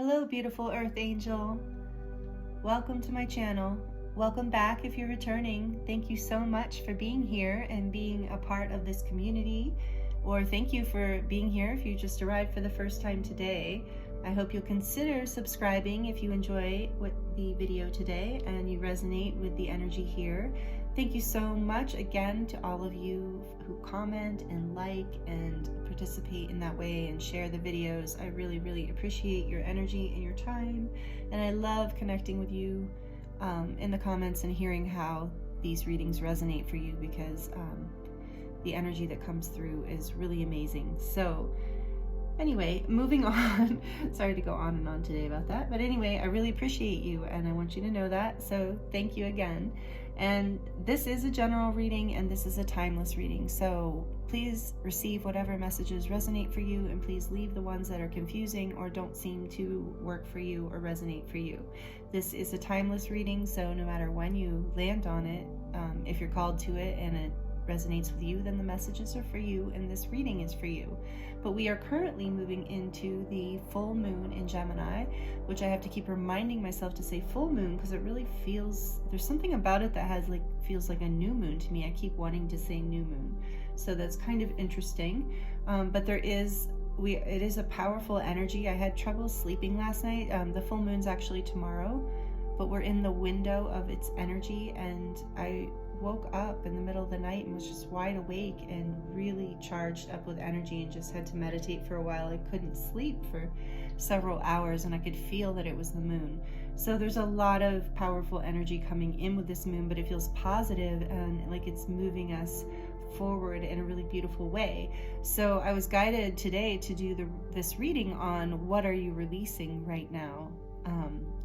Hello, beautiful Earth Angel. Welcome to my channel. Welcome back if you're returning. Thank you so much for being here and being a part of this community. Or thank you for being here if you just arrived for the first time today. I hope you'll consider subscribing if you enjoy the video today and you resonate with the energy here. Thank you so much again to all of you who comment and like and participate in that way and share the videos. I really, really appreciate your energy and your time. And I love connecting with you in the comments and hearing how these readings resonate for you, because the energy that comes through is really amazing. So anyway, moving on. Sorry to go on and on today about that, but anyway, I really appreciate you and I want you to know that, so thank you again. And this is a general reading and this is a timeless reading, so please receive whatever messages resonate for you, and please leave the ones that are confusing or don't seem to work for you or resonate for you. This is a timeless reading, so no matter when you land on it, if you're called to it and it resonates with you, then the messages are for you and this reading is for you. But we are currently moving into the full moon in Gemini, which I have to keep reminding myself to say full moon because it really feels, there's something about it that feels like a new moon to me. I keep wanting to say new moon, so that's kind of interesting. But it is a powerful energy. I had trouble sleeping last night. The full moon's actually tomorrow, but we're in the window of its energy, and I woke up in the middle of the night and was just wide awake and really charged up with energy and just had to meditate for a while. I couldn't sleep for several hours and I could feel that it was the moon. So there's a lot of powerful energy coming in with this moon, but it feels positive and like it's moving us forward in a really beautiful way. So I was guided today to do this reading on what are you releasing right now,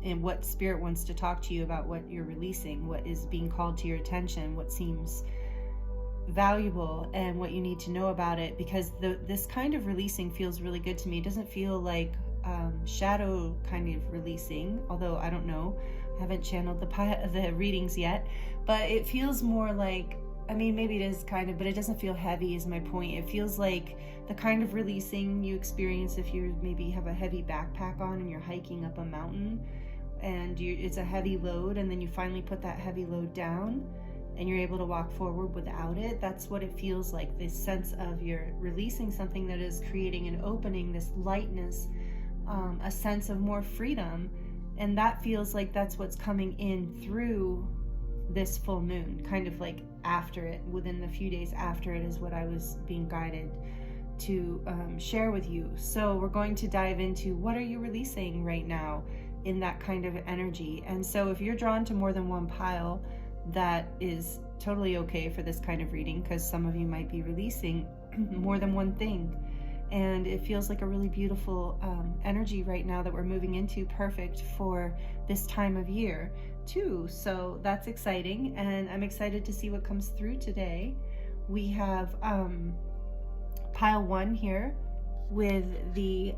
and what spirit wants to talk to you about what you're releasing, what is being called to your attention, what seems valuable, and what you need to know about it, because this kind of releasing feels really good to me. It doesn't feel like shadow kind of releasing, although I don't know, I haven't channeled the readings yet, but it feels more like, I mean, maybe it is kind of, but it doesn't feel heavy is my point. It feels like the kind of releasing you experience if you maybe have a heavy backpack on and you're hiking up a mountain and it's a heavy load, and then you finally put that heavy load down and you're able to walk forward without it. That's what it feels like, this sense of you're releasing something that is creating an opening, this lightness, a sense of more freedom. And that feels like that's what's coming in through this full moon, kind of like after it, within the few days after it, is what I was being guided to share with you. So we're going to dive into what are you releasing right now in that kind of energy. And so if you're drawn to more than one pile, that is totally okay for this kind of reading, because some of you might be releasing more than one thing. And it feels like a really beautiful energy right now that we're moving into, perfect for this time of year too. So that's exciting, and I'm excited to see what comes through today. We have pile 1 here with the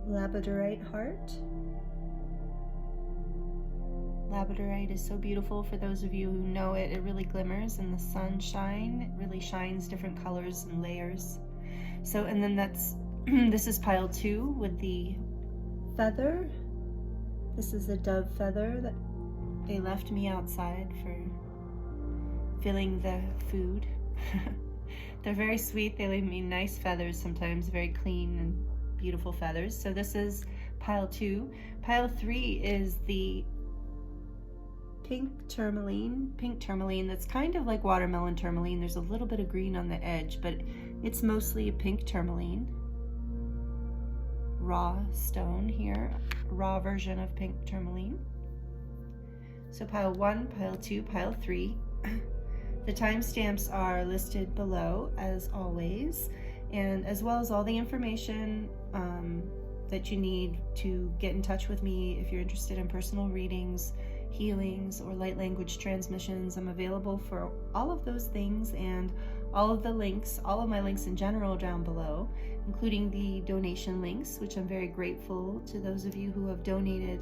Labradorite heart. Labradorite is so beautiful. For those of you who know it, it really glimmers in the sunshine. It really shines different colors and layers. So, and then this is pile 2 with the feather. This is a dove feather that they left me outside for filling the food. They're very sweet. They leave me nice feathers sometimes, very clean and beautiful feathers. So this is pile 2. Pile 3 is the pink tourmaline that's kind of like watermelon tourmaline. There's a little bit of green on the edge, but it's mostly a pink tourmaline. Raw stone here, raw version of pink tourmaline. So pile 1, pile 2, pile 3. The timestamps are listed below as always, and as well as all the information that you need to get in touch with me if you're interested in personal readings, healings, or light language transmissions. I'm available for all of those things, and all of the links, all of my links in general, down below, including the donation links, which I'm very grateful to those of you who have donated.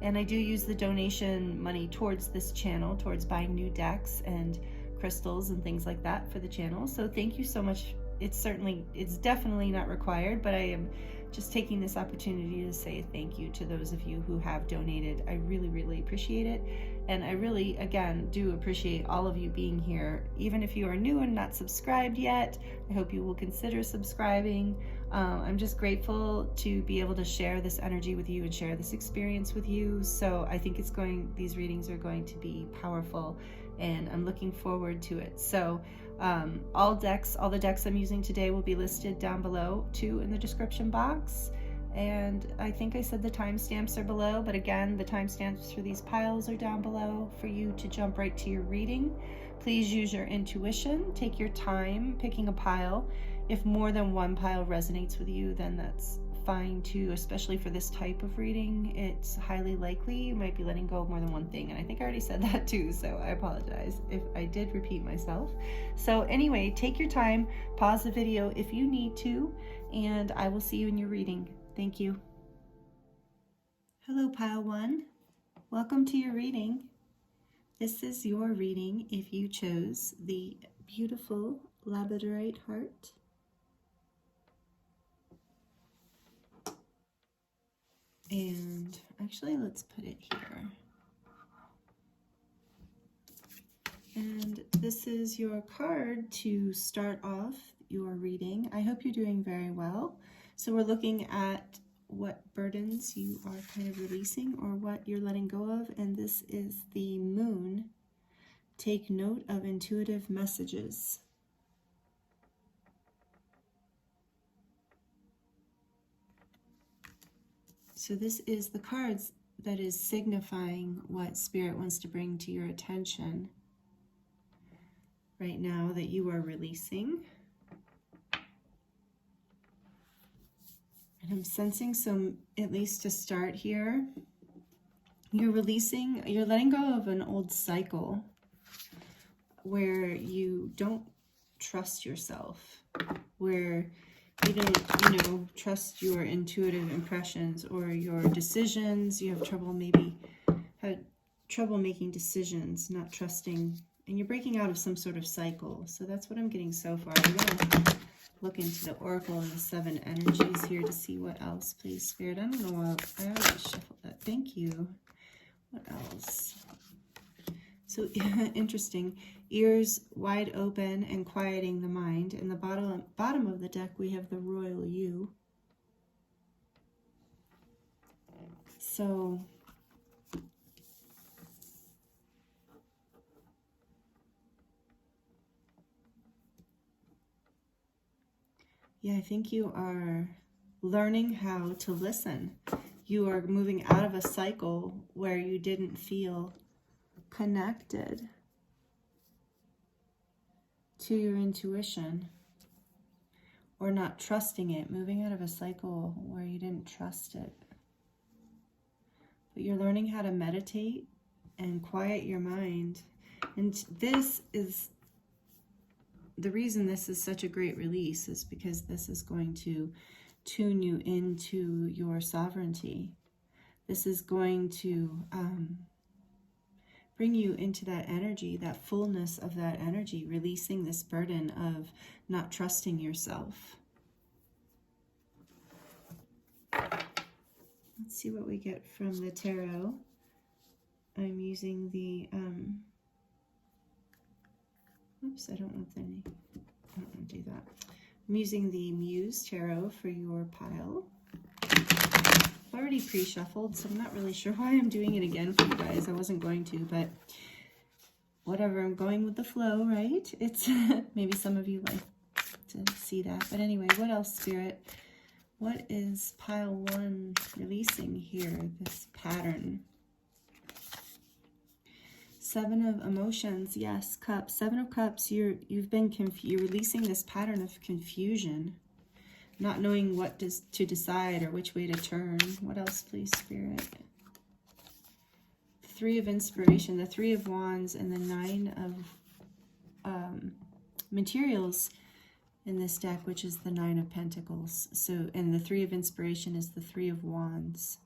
And I do use the donation money towards this channel, towards buying new decks and crystals and things like that for the channel. So thank you so much. It's definitely not required, but I am just taking this opportunity to say thank you to those of you who have donated. I really, really appreciate it. And I really, again, do appreciate all of you being here. Even if you are new and not subscribed yet, I hope you will consider subscribing. I'm just grateful to be able to share this energy with you and share this experience with you. So I think these readings are going to be powerful, and I'm looking forward to it. So all the decks I'm using today will be listed down below too in the description box. And I think I said the timestamps are below, but again, the timestamps for these piles are down below for you to jump right to your reading. Please use your intuition. Take your time picking a pile. If more than one pile resonates with you, then that's fine too, especially for this type of reading. It's highly likely you might be letting go of more than one thing, and I think I already said that too, so I apologize if I did repeat myself. So anyway, take your time, pause the video if you need to, and I will see you in your reading. Thank you. Hello, Pile 1. Welcome to your reading. This is your reading if you chose the beautiful Labradorite heart. And actually, let's put it here. And this is your card to start off your reading. I hope you're doing very well. So we're looking at what burdens you are kind of releasing or what you're letting go of. And this is the moon. Take note of intuitive messages. So this is the cards that is signifying what Spirit wants to bring to your attention right now that you are releasing. And I'm sensing some, at least to start here, you're letting go of an old cycle where you don't trust yourself, where you don't, trust your intuitive impressions or your decisions. You have trouble, had trouble making decisions, not trusting, and you're breaking out of some sort of cycle. So that's what I'm getting so far. I'm going to look into the Oracle and the 7 energies here to see what else, please, Spirit. I don't know why I already shuffled that. Thank you. What else? So interesting. Ears wide open and quieting the mind. In the bottom of the deck, we have the Royal You. So yeah, I think you are learning how to listen. You are moving out of a cycle where you didn't feel connected to your intuition or not trusting it, moving out of a cycle where you didn't trust it. But you're learning how to meditate and quiet your mind. And this is the reason this is such a great release, is because this is going to tune you into your sovereignty. This is going to bring you into that energy, that fullness of that energy, releasing this burden of not trusting yourself. Let's see what we get from the tarot. I'm using the, oops, I don't want to do that. I'm using the Muse Tarot for your pile. I've already pre-shuffled, so I'm not really sure why I'm doing it again for you guys. I wasn't going to, but whatever, I'm going with the flow, right? It's maybe some of you like to see that. But anyway, what else, Spirit? What is pile 1 releasing here, this pattern? 7 of emotions, yes, cups. 7 of cups, you're releasing this pattern of confusion, not knowing what to decide or which way to turn. What else, please, Spirit? 3 of inspiration, the 3 of wands, and the 9 of materials in this deck, which is the 9 of pentacles. So, and the 3 of inspiration is the 3 of wands.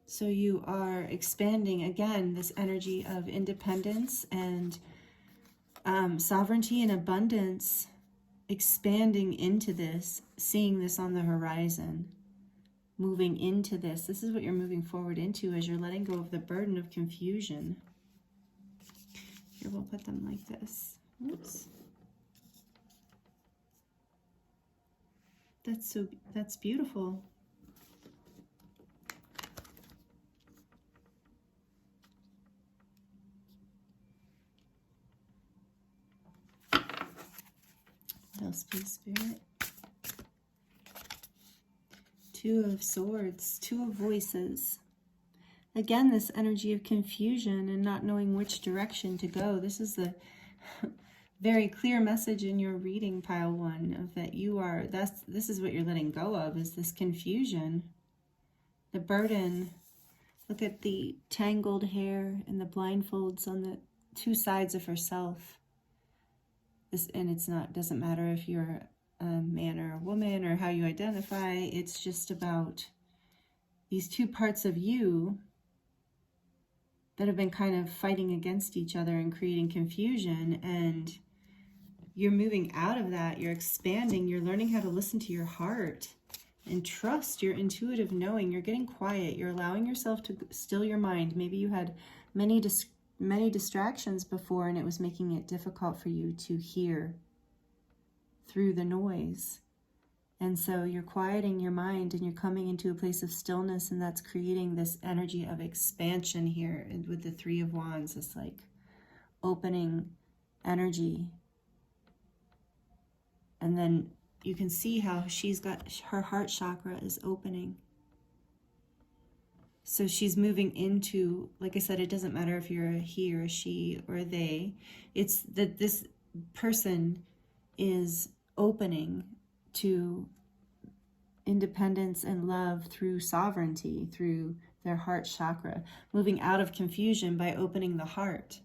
So you are expanding, again, this energy of independence and sovereignty and abundance, expanding into this, seeing this on the horizon, moving into this. This is what you're moving forward into as you're letting go of the burden of confusion. Here, we'll put them like this. Oops. That's beautiful. What else, please, Spirit? Two of Swords, Two of Voices. Again, this energy of confusion and not knowing which direction to go. This is the very clear message in your reading, pile one, of that you are, this is what you're letting go of, is this confusion, the burden. Look at the tangled hair and the blindfolds on the two sides of herself. And it's not, doesn't matter if you're a man or a woman or how you identify. It's just about these two parts of you that have been kind of fighting against each other and creating confusion, and you're moving out of that. You're expanding. You're learning how to listen to your heart and trust your intuitive knowing. You're getting quiet. You're allowing yourself to still your mind. Maybe you had many distractions before, and it was making it difficult for you to hear through the noise. And so you're quieting your mind and you're coming into a place of stillness, and that's creating this energy of expansion here. And with the Three of Wands, it's like opening energy. And then you can see how she's got, her heart chakra is opening. So she's moving into, like I said, it doesn't matter if you're a he or a she or a they. It's that this person is opening to independence and love through sovereignty, through their heart chakra, moving out of confusion by opening the heart,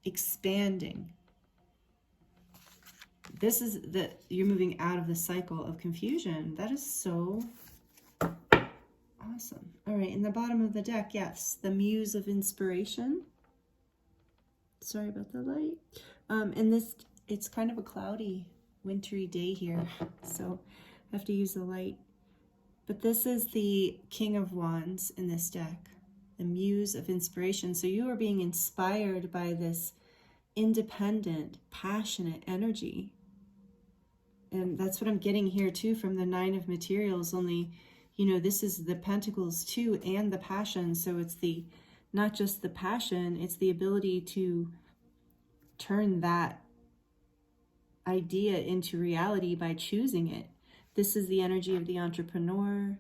expanding. This is you're moving out of the cycle of confusion. That is so awesome. All right, in the bottom of the deck, yes, the Muse of Inspiration. Sorry about the light. And this, it's kind of a cloudy, wintry day here, so I have to use the light. But this is the King of Wands in this deck, the Muse of Inspiration. So you are being inspired by this independent, passionate energy. And that's what I'm getting here too from the Nine of Materials, only, you know, this is the Pentacles too, and the passion. So it's the, not just the passion, it's the ability to turn that idea into reality by choosing it. This is the energy of the entrepreneur,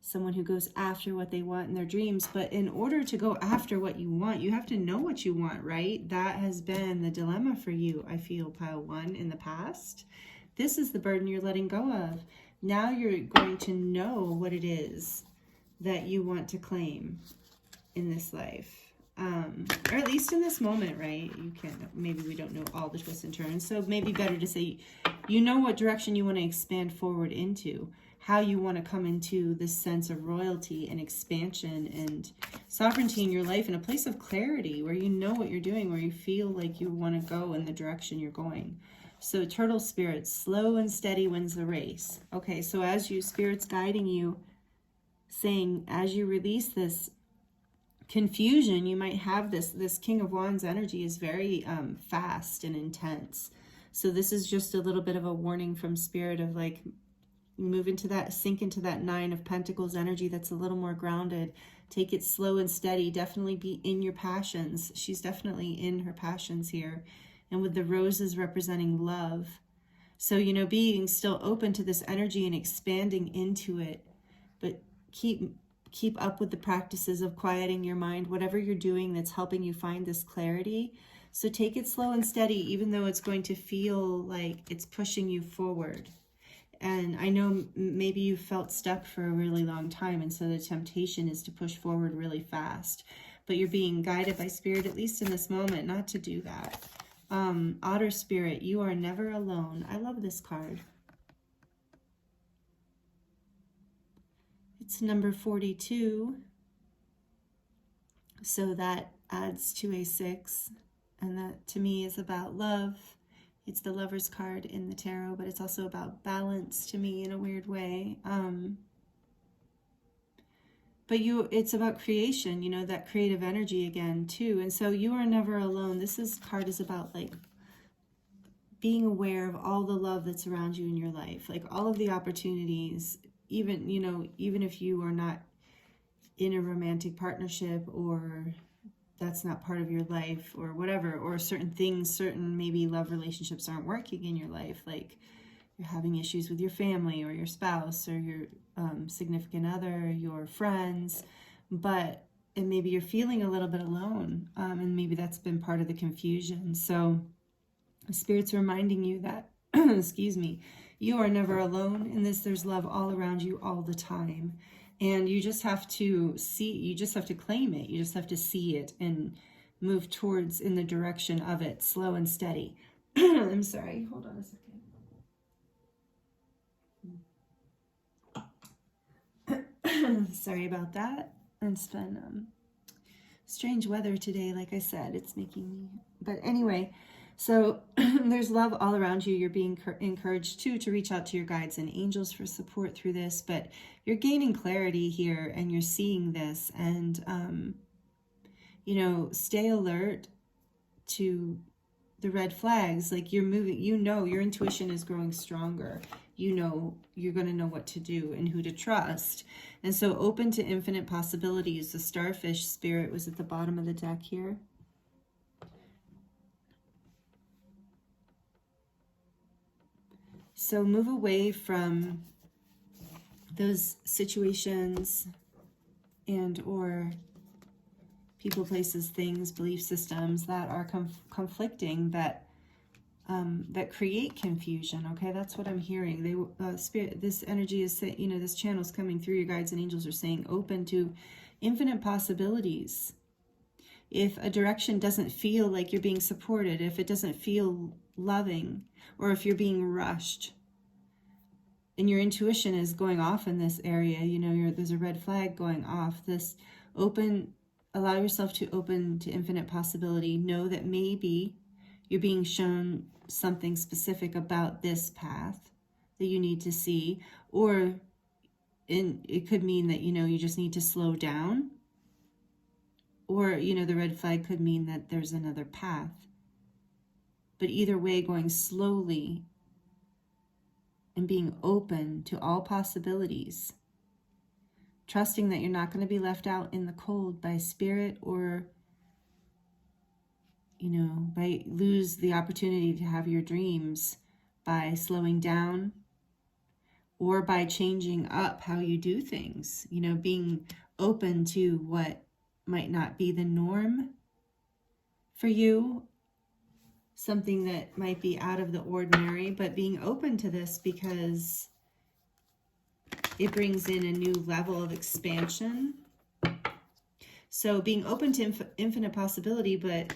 someone who goes after what they want in their dreams. But in order to go after what you want, you have to know what you want, right? That has been the dilemma for you, I feel, pile one, in the past. This is the burden you're letting go of. Now you're going to know what it is that you want to claim in this life. Or at least in this moment, right? You can't, maybe we don't know all the twists and turns. So maybe better to say, you know what direction you want to expand forward into, how you want to come into this sense of royalty and expansion and sovereignty in your life, in a place of clarity where you know what you're doing, where you feel like you want to go in the direction you're going. So turtle spirit, slow and steady wins the race. Okay, so as you, spirit's guiding you, saying as you release this confusion, you might have this King of Wands energy is very fast and intense. So this is just a little bit of a warning from spirit of like, move into that, sink into that Nine of Pentacles energy that's a little more grounded. Take it slow and steady. Definitely be in your passions. She's definitely in her passions here. And with the roses representing love. So, you know, being still open to this energy and expanding into it. But keep up with the practices of quieting your mind, whatever you're doing that's helping you find this clarity. So take it slow and steady, even though it's going to feel like it's pushing you forward. And I know maybe you felt stuck for a really long time, and so the temptation is to push forward really fast. But you're being guided by spirit, at least in this moment, not to do that. Otter spirit, you are never alone. I love this card. It's number 42. So that adds to a 6. And that to me is about love. It's the Lover's card in the tarot, but it's also about balance to me in a weird way. But it's about creation, you know, that creative energy again too. And so you are never alone. Card is about like being aware of all the love that's around you in your life, like all of the opportunities, even, you know, even if you are not in a romantic partnership, or that's not part of your life, or whatever, or certain maybe love relationships aren't working in your life, like you're having issues with your family or your spouse or your significant other, your friends, and maybe you're feeling a little bit alone, and maybe that's been part of the confusion. So Spirit's reminding you that, excuse me, you are never alone in this. There's love all around you all the time. And you just have to you just have to claim it. You just have to see it and move towards in the direction of it, slow and steady. I'm sorry, hold on a second. Sorry about that. It's been strange weather today, like I said. It's making me... But anyway, so there's love all around you. You're being encouraged to reach out to your guides and angels for support through this, but you're gaining clarity here and you're seeing this, and you know, stay alert to the red flags. Like you're moving, you know, your intuition is growing stronger. You know, you're going to know what to do and who to trust. And so open to infinite possibilities. The starfish spirit was at the bottom of the deck here. So move away from those situations and or people, places, things, belief systems that are conflicting, that create confusion. Okay, that's what I'm hearing. Spirit, this energy is saying, you know, this channel is coming through. Your guides and angels are saying open to infinite possibilities. If a direction doesn't feel like you're being supported, if it doesn't feel loving, or if you're being rushed and your intuition is going off in this area, you know, there's a red flag going off. Allow yourself to open to infinite possibility. Know that maybe you're being shown something specific about this path that you need to see, or it could mean that, you know, you just need to slow down, or, you know, the red flag could mean that there's another path. But either way, going slowly and being open to all possibilities, trusting that you're not going to be left out in the cold by spirit, or, you know, lose the opportunity to have your dreams by slowing down, or by changing up how you do things, you know, being open to what might not be the norm for you, something that might be out of the ordinary, but being open to this because it brings in a new level of expansion. So being open to infinite possibility, but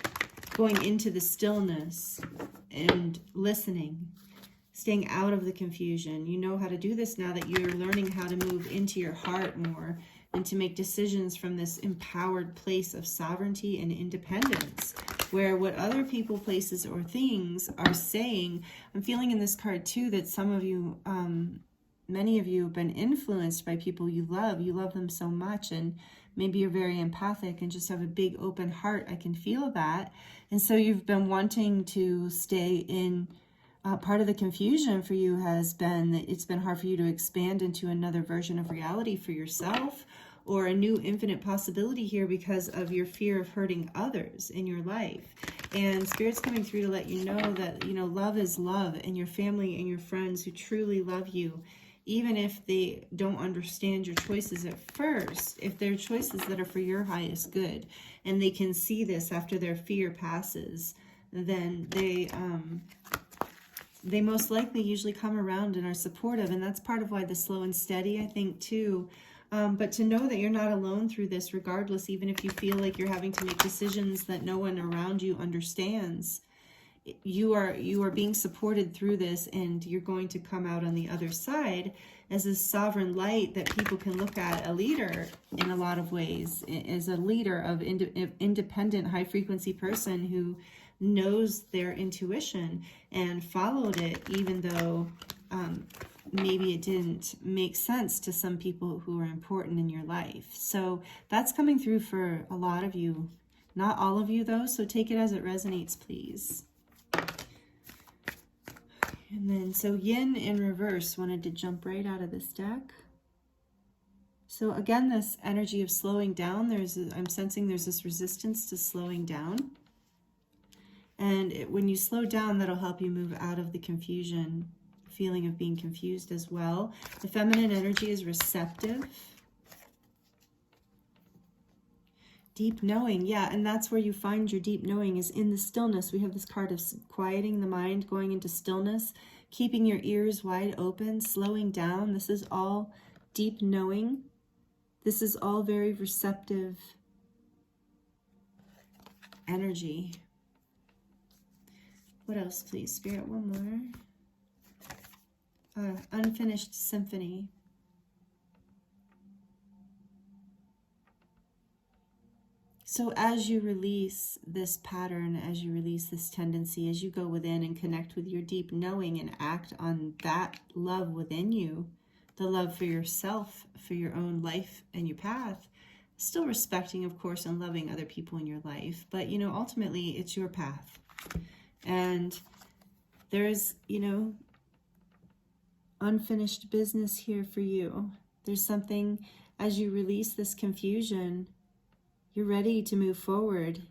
going into the stillness and listening, staying out of the confusion. You know how to do this now that you're learning how to move into your heart more and to make decisions from this empowered place of sovereignty and independence, where what other people, places, or things are saying. I'm feeling in this card too that some of you, many of you have been influenced by people you love. You love them so much, and maybe you're very empathic and just have a big open heart. I can feel that. And so you've been wanting to stay in, part of the confusion for you has been that it's been hard for you to expand into another version of reality for yourself, or a new infinite possibility here because of your fear of hurting others in your life. And Spirit's coming through to let you know that, you know, love is love, and your family and your friends who truly love you, even if they don't understand your choices at first, if they're choices that are for your highest good, and they can see this after their fear passes, then they most likely usually come around and are supportive. And that's part of why the slow and steady, I think, too. But to know that you're not alone through this, regardless, even if you feel like you're having to make decisions that no one around you understands, you are being supported through this, and you're going to come out on the other side as a sovereign light that people can look at, a leader in a lot of ways, as a leader of independent, high frequency person who knows their intuition and followed it, even though maybe it didn't make sense to some people who are important in your life. So that's coming through for a lot of you. Not all of you, though, so take it as it resonates, please. And then, so yin in reverse, wanted to jump right out of this deck. So again, this energy of slowing down, I'm sensing there's this resistance to slowing down. And when you slow down, that'll help you move out of the confusion, feeling of being confused as well. The feminine energy is receptive. Deep knowing, yeah, and that's where you find your deep knowing, is in the stillness. We have this card of quieting the mind, going into stillness, keeping your ears wide open, slowing down. This is all deep knowing. This is all very receptive energy. What else, please? Spirit, one more. Unfinished symphony. So as you release this pattern, as you release this tendency, as you go within and connect with your deep knowing and act on that love within you, the love for yourself, for your own life and your path, still respecting, of course, and loving other people in your life. But, you know, ultimately it's your path. And there's, you know, unfinished business here for you. There's something, as you release this confusion, you're ready to move forward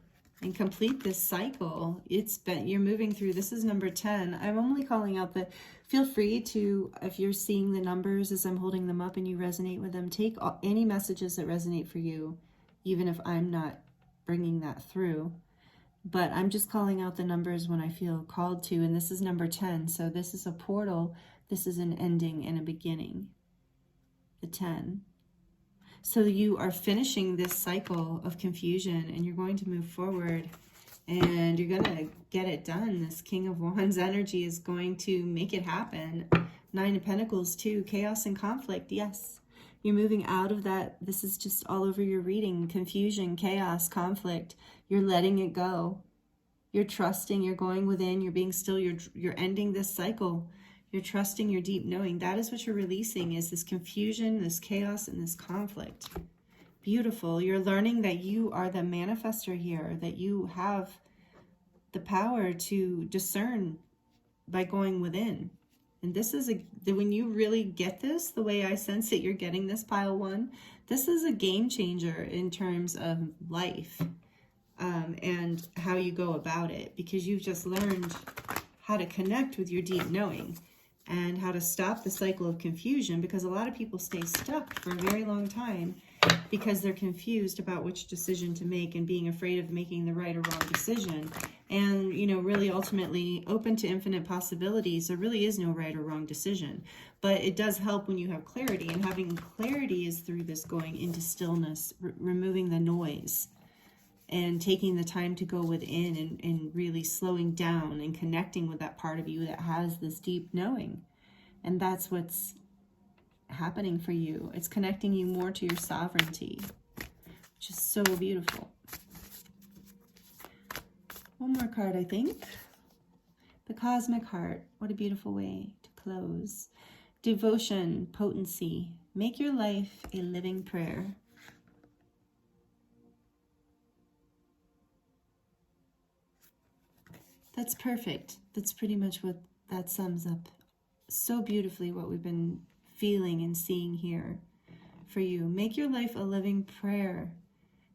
and complete this cycle. You're moving through, this is number 10. I'm only calling out the, feel free to, if you're seeing the numbers as I'm holding them up and you resonate with them, take any messages that resonate for you, even if I'm not bringing that through. But I'm just calling out the numbers when I feel called to, and this is number 10. So this is a portal, this is an ending and a beginning, the 10. So you are finishing this cycle of confusion and you're going to move forward and you're going to get it done. This King of Wands energy is going to make it happen. 9 of Pentacles too, chaos and conflict. Yes, you're moving out of that. This is just all over your reading. Confusion, chaos, conflict. You're letting it go. You're trusting, you're going within, you're being still, you're ending this cycle. You're trusting your deep knowing. That is what you're releasing, is this confusion, this chaos, and this conflict. Beautiful. You're learning that you are the manifester here, that you have the power to discern by going within. And this is when you really get this, the way I sense that you're getting this, pile 1, this is a game changer in terms of life and how you go about it, because you've just learned how to connect with your deep knowing and how to stop the cycle of confusion, because a lot of people stay stuck for a very long time because they're confused about which decision to make and being afraid of making the right or wrong decision. And, you know, really ultimately open to infinite possibilities. There really is no right or wrong decision, but it does help when you have clarity, and having clarity is through this going into stillness, removing the noise and taking the time to go within and really slowing down and connecting with that part of you that has this deep knowing. And that's what's happening for you. It's connecting you more to your sovereignty, which is so beautiful. One more card, I think. The Cosmic Heart. What a beautiful way to close. Devotion, potency. Make your life a living prayer. That's perfect. That's pretty much what that sums up so beautifully, what we've been feeling and seeing here for you. Make your life a living prayer.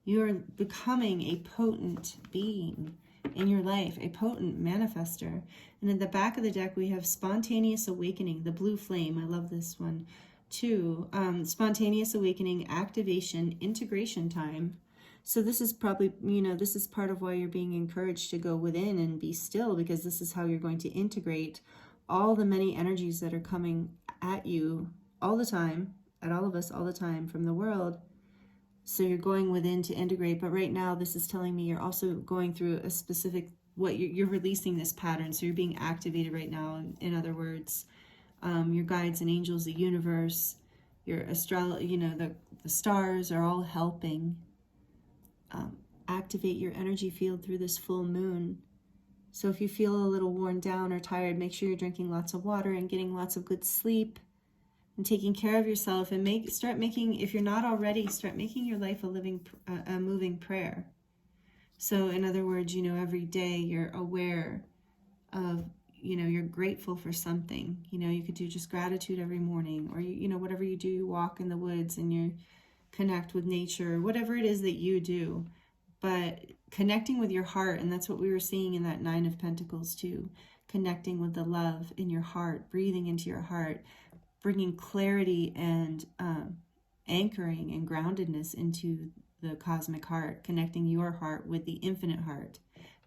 You are becoming a potent being in your life, a potent manifester. And in the back of the deck, we have Spontaneous Awakening, the blue flame. I love this one too. Spontaneous Awakening, activation, integration time. So this is probably, you know, this is part of why you're being encouraged to go within and be still, because this is how you're going to integrate all the many energies that are coming at you all the time, at all of us all the time from the world. So you're going within to integrate. But right now, this is telling me you're also going through a specific, you're releasing this pattern. So you're being activated right now. In other words, your guides and angels, the universe, your astrology, you know, the stars are all helping activate your energy field through this full moon. So if you feel a little worn down or tired, make sure you're drinking lots of water and getting lots of good sleep and taking care of yourself, and start making, if you're not already, start making your life a moving prayer. So in other words, every day you're aware of, you're grateful for something. You could do just gratitude every morning, or, whatever you do, you walk in the woods and you connect with nature, whatever it is that you do. But connecting with your heart, and that's what we were seeing in that Nine of Pentacles too, connecting with the love in your heart, breathing into your heart, bringing clarity and anchoring and groundedness into the cosmic heart, connecting your heart with the infinite heart.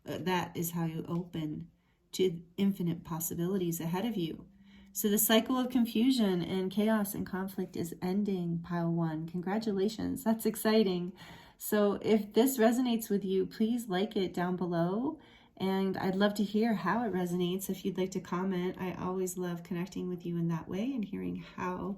That is how you open to infinite possibilities ahead of you. So the cycle of confusion and chaos and conflict is ending, pile one. Congratulations. That's exciting. So if this resonates with you, please like it down below. And I'd love to hear how it resonates. If you'd like to comment, I always love connecting with you in that way and hearing how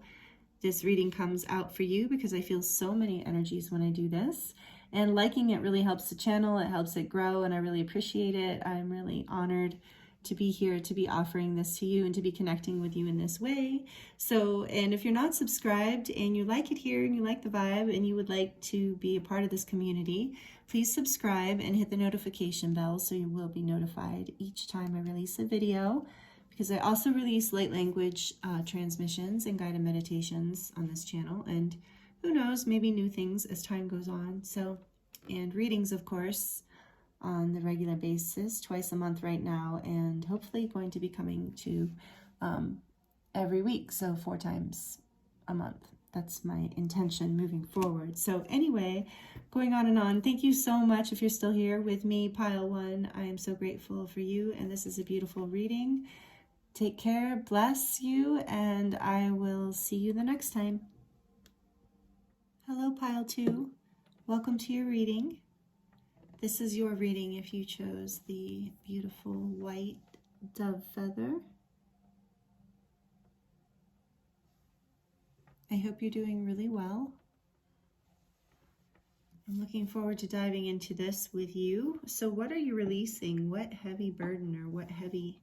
this reading comes out for you, because I feel so many energies when I do this. And liking it really helps the channel. It helps it grow, and I really appreciate it. I'm really honored to be here, to be offering this to you, and to be connecting with you in this way. So, and if you're not subscribed and you like it here and you like the vibe and you would like to be a part of this community, please subscribe and hit the notification bell so you will be notified each time I release a video, because I also release light language transmissions and guided meditations on this channel, and who knows, maybe new things as time goes on. So, and readings, of course, on the regular basis, twice a month right now, and hopefully going to be coming to every week, so 4 times a month. That's my intention moving forward. So anyway, going on and on, thank you so much if you're still here with me, pile one. I am so grateful for you, and this is a beautiful reading. Take care, bless you, and I will see you the next time. Hello, pile two. Welcome to your reading. This is your reading if you chose the beautiful white dove feather. I hope you're doing really well. I'm looking forward to diving into this with you. So what are you releasing? What heavy burden or what heavy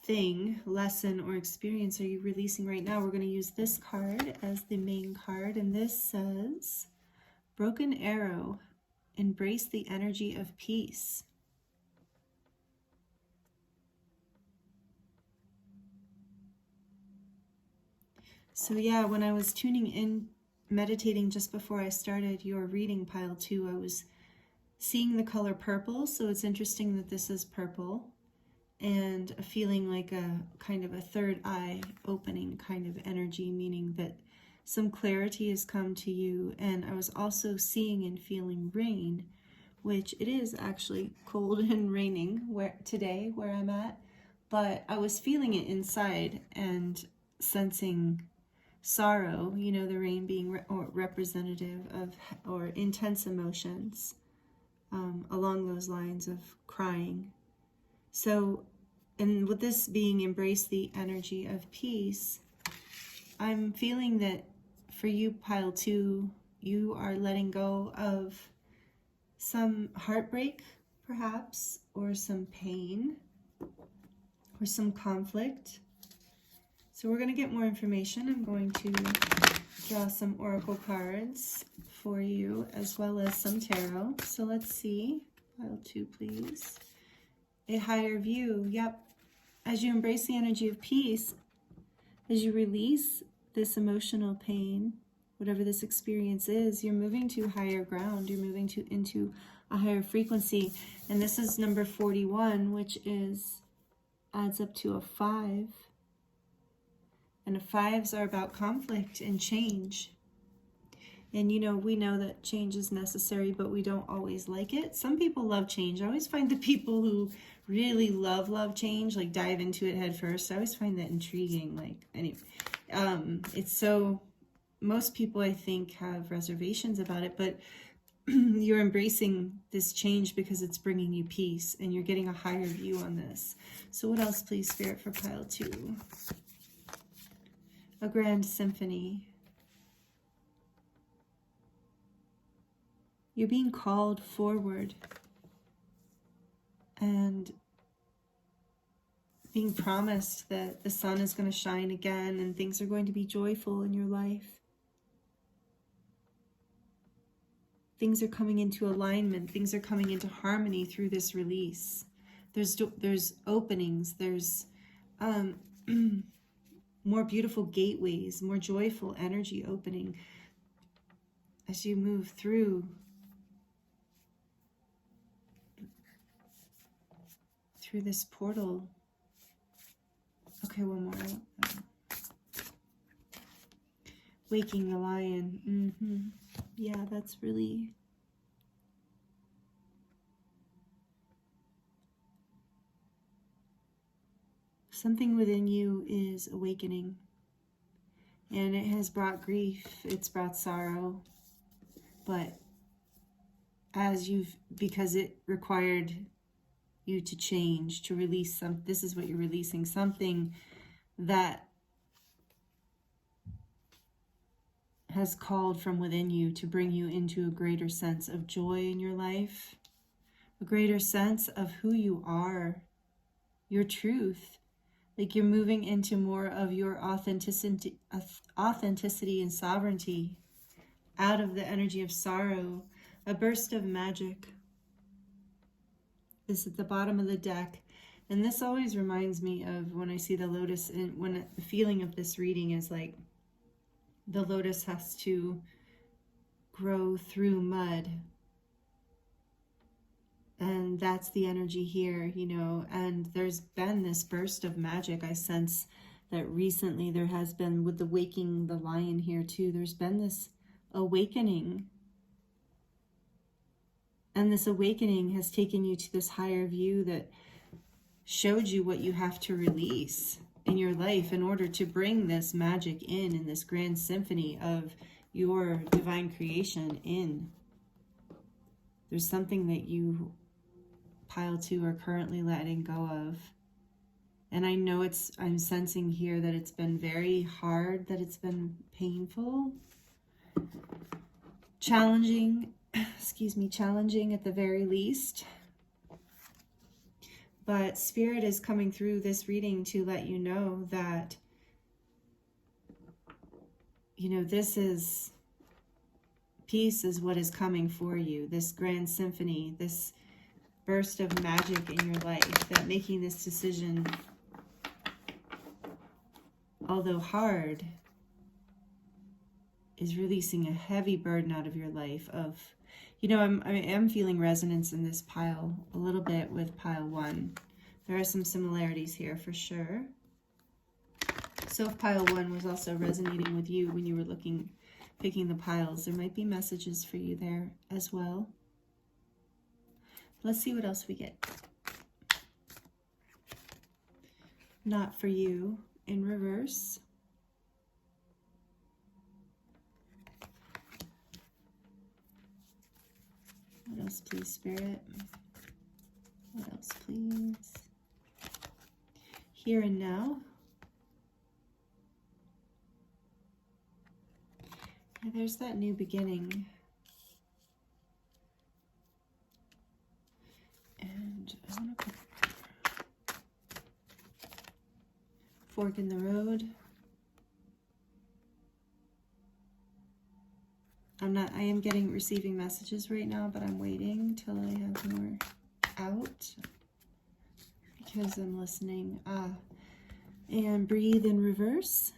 thing, lesson, or experience are you releasing right now? We're going to use this card as the main card, and this says, Broken Arrow. Embrace the energy of peace. So yeah, when I was tuning in, meditating just before I started your reading, pile two, I was seeing the color purple. So it's interesting that this is purple, and feeling like a kind of a third eye opening kind of energy, meaning that some clarity has come to you. And I was also seeing and feeling rain, which it is actually cold and raining today where I'm at, but I was feeling it inside and sensing sorrow, the rain being representative of or intense emotions, along those lines of crying. So, and with this being embrace the energy of peace, I'm feeling that for you, pile two, you are letting go of some heartbreak, perhaps, or some pain, or some conflict. So we're going to get more information. I'm going to draw some oracle cards for you, as well as some tarot. So let's see. Pile two, please. A higher view. Yep. As you embrace the energy of peace, as you release this emotional pain, whatever this experience is, you're moving to higher ground. You're moving into a higher frequency. And this is number 41, which adds up to a 5. And 5s are about conflict and change. And we know that change is necessary, but we don't always like it. Some people love change. I always find the people who really love change, like dive into it head first. I always find that intriguing. It's so, most people I think have reservations about it, but you're embracing this change because it's bringing you peace, and you're getting a higher view on this. So what else, please, Spirit, for pile two? A grand symphony. You're being called forward and being promised that the sun is going to shine again and things are going to be joyful in your life. Things are coming into alignment. Things are coming into harmony through this release. There's openings. There's more beautiful gateways, more joyful energy opening as you move through this portal. Okay, one more. Waking the lion. Yeah, that's really... something within you is awakening. And it has brought grief. It's brought sorrow. But because it required you to change, to release this is what you're releasing, something that has called from within you to bring you into a greater sense of joy in your life, a greater sense of who you are, your truth. Like you're moving into more of your authenticity and sovereignty, out of the energy of sorrow, a burst of magic. This is at the bottom of the deck. And this always reminds me of when I see the lotus, and when the feeling of this reading is like the lotus has to grow through mud. And that's the energy here, you know, and there's been this burst of magic. I sense that recently there has been, with the waking the lion here too, there's been this awakening. And this awakening has taken you to this higher view that showed you what you have to release in your life in order to bring this magic in this grand symphony of your divine creation in. There's something that you, pile 2, are currently letting go of. And I know I'm sensing here that it's been very hard, that it's been painful, challenging, challenging at the very least. But Spirit is coming through this reading to let you know that, you know, peace is what is coming for you. This grand symphony, this burst of magic in your life, that making this decision, although hard, is releasing a heavy burden out of your life of, you know, I am feeling resonance in this pile a little bit with pile 1. There are some similarities here for sure. So if pile 1 was also resonating with you when you were picking the piles, there might be messages for you there as well. Let's see what else we get. Not for you in reverse. What else, please, Spirit? What else, please? Here and now. Yeah, there's that new beginning. And I want to put fork in the road. I am receiving messages right now, but I'm waiting till I have more out because I'm listening. And breathe in reverse.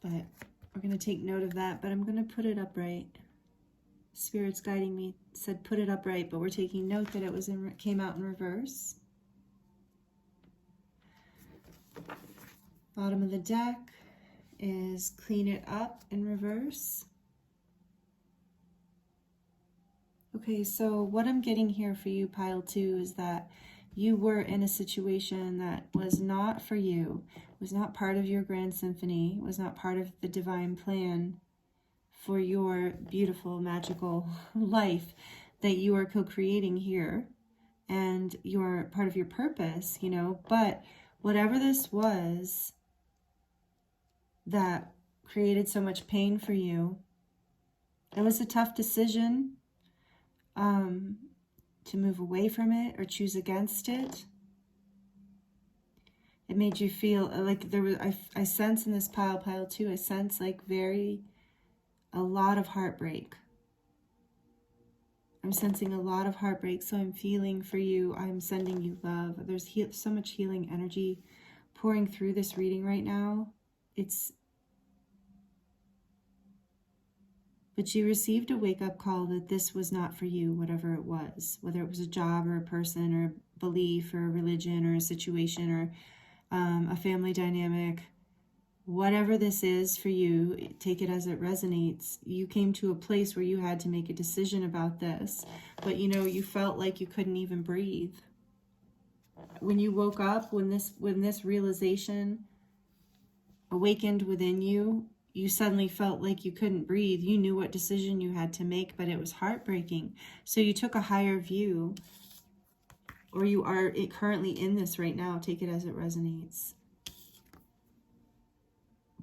But we're going to take note of that, but I'm going to put it upright. Spirit's guiding me, said put it upright, but we're taking note that it came out in reverse. Bottom of the deck is clean it up in reverse. Okay, so what I'm getting here for you, pile 2, is that you were in a situation that was not for you, was not part of your grand symphony, was not part of the divine plan for your beautiful, magical life that you are co-creating here, and you're part of your purpose, you know. But whatever this was that created so much pain for you, It was a tough decision to move away from it or choose against it. It made you feel like there was, I sense in this pile 2, I sense like a lot of heartbreak. I'm sensing a lot of heartbreak, so I'm feeling for you. I'm sending you love. There's so much healing energy pouring through this reading right now. But you received a wake-up call that this was not for you, whatever it was, whether it was a job or a person or a belief or a religion or a situation or a family dynamic. Whatever this is for you, take it as it resonates. You came to a place where you had to make a decision about this, but you felt like you couldn't even breathe. When you woke up, when this realization awakened within you, you suddenly felt like you couldn't breathe. You knew what decision you had to make, but it was heartbreaking. So you took a higher view, or you are currently in this right now. Take it as it resonates.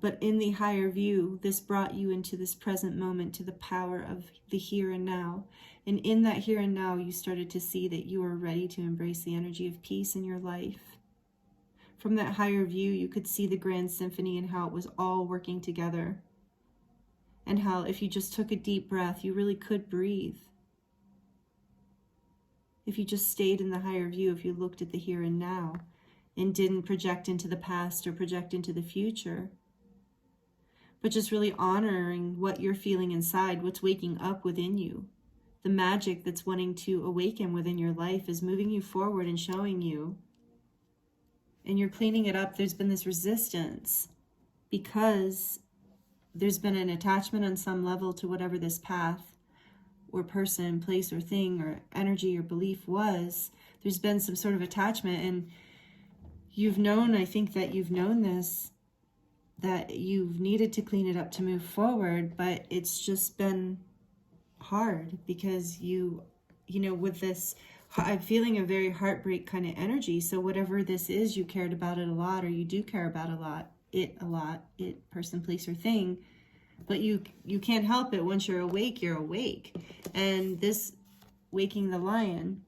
But in the higher view, this brought you into this present moment, to the power of the here and now. And in that here and now, you started to see that you are ready to embrace the energy of peace in your life. From that higher view, you could see the grand symphony and how it was all working together. And how if you just took a deep breath, you really could breathe. If you just stayed in the higher view, if you looked at the here and now and didn't project into the past or project into the future, but just really honoring what you're feeling inside, what's waking up within you. The magic that's wanting to awaken within your life is moving you forward and showing you. And you're cleaning it up. There's been this resistance because there's been an attachment on some level to whatever this path or person, place or thing or energy or belief was. There's been some sort of attachment, and you've known, I think that you've known this, that you've needed to clean it up to move forward, but it's just been hard because with this, I'm feeling a very heartbreak kind of energy. So whatever this is, you cared about it a lot, or you do care about it, person, place, or thing, but you can't help it. Once you're awake, you're awake. And this waking the lion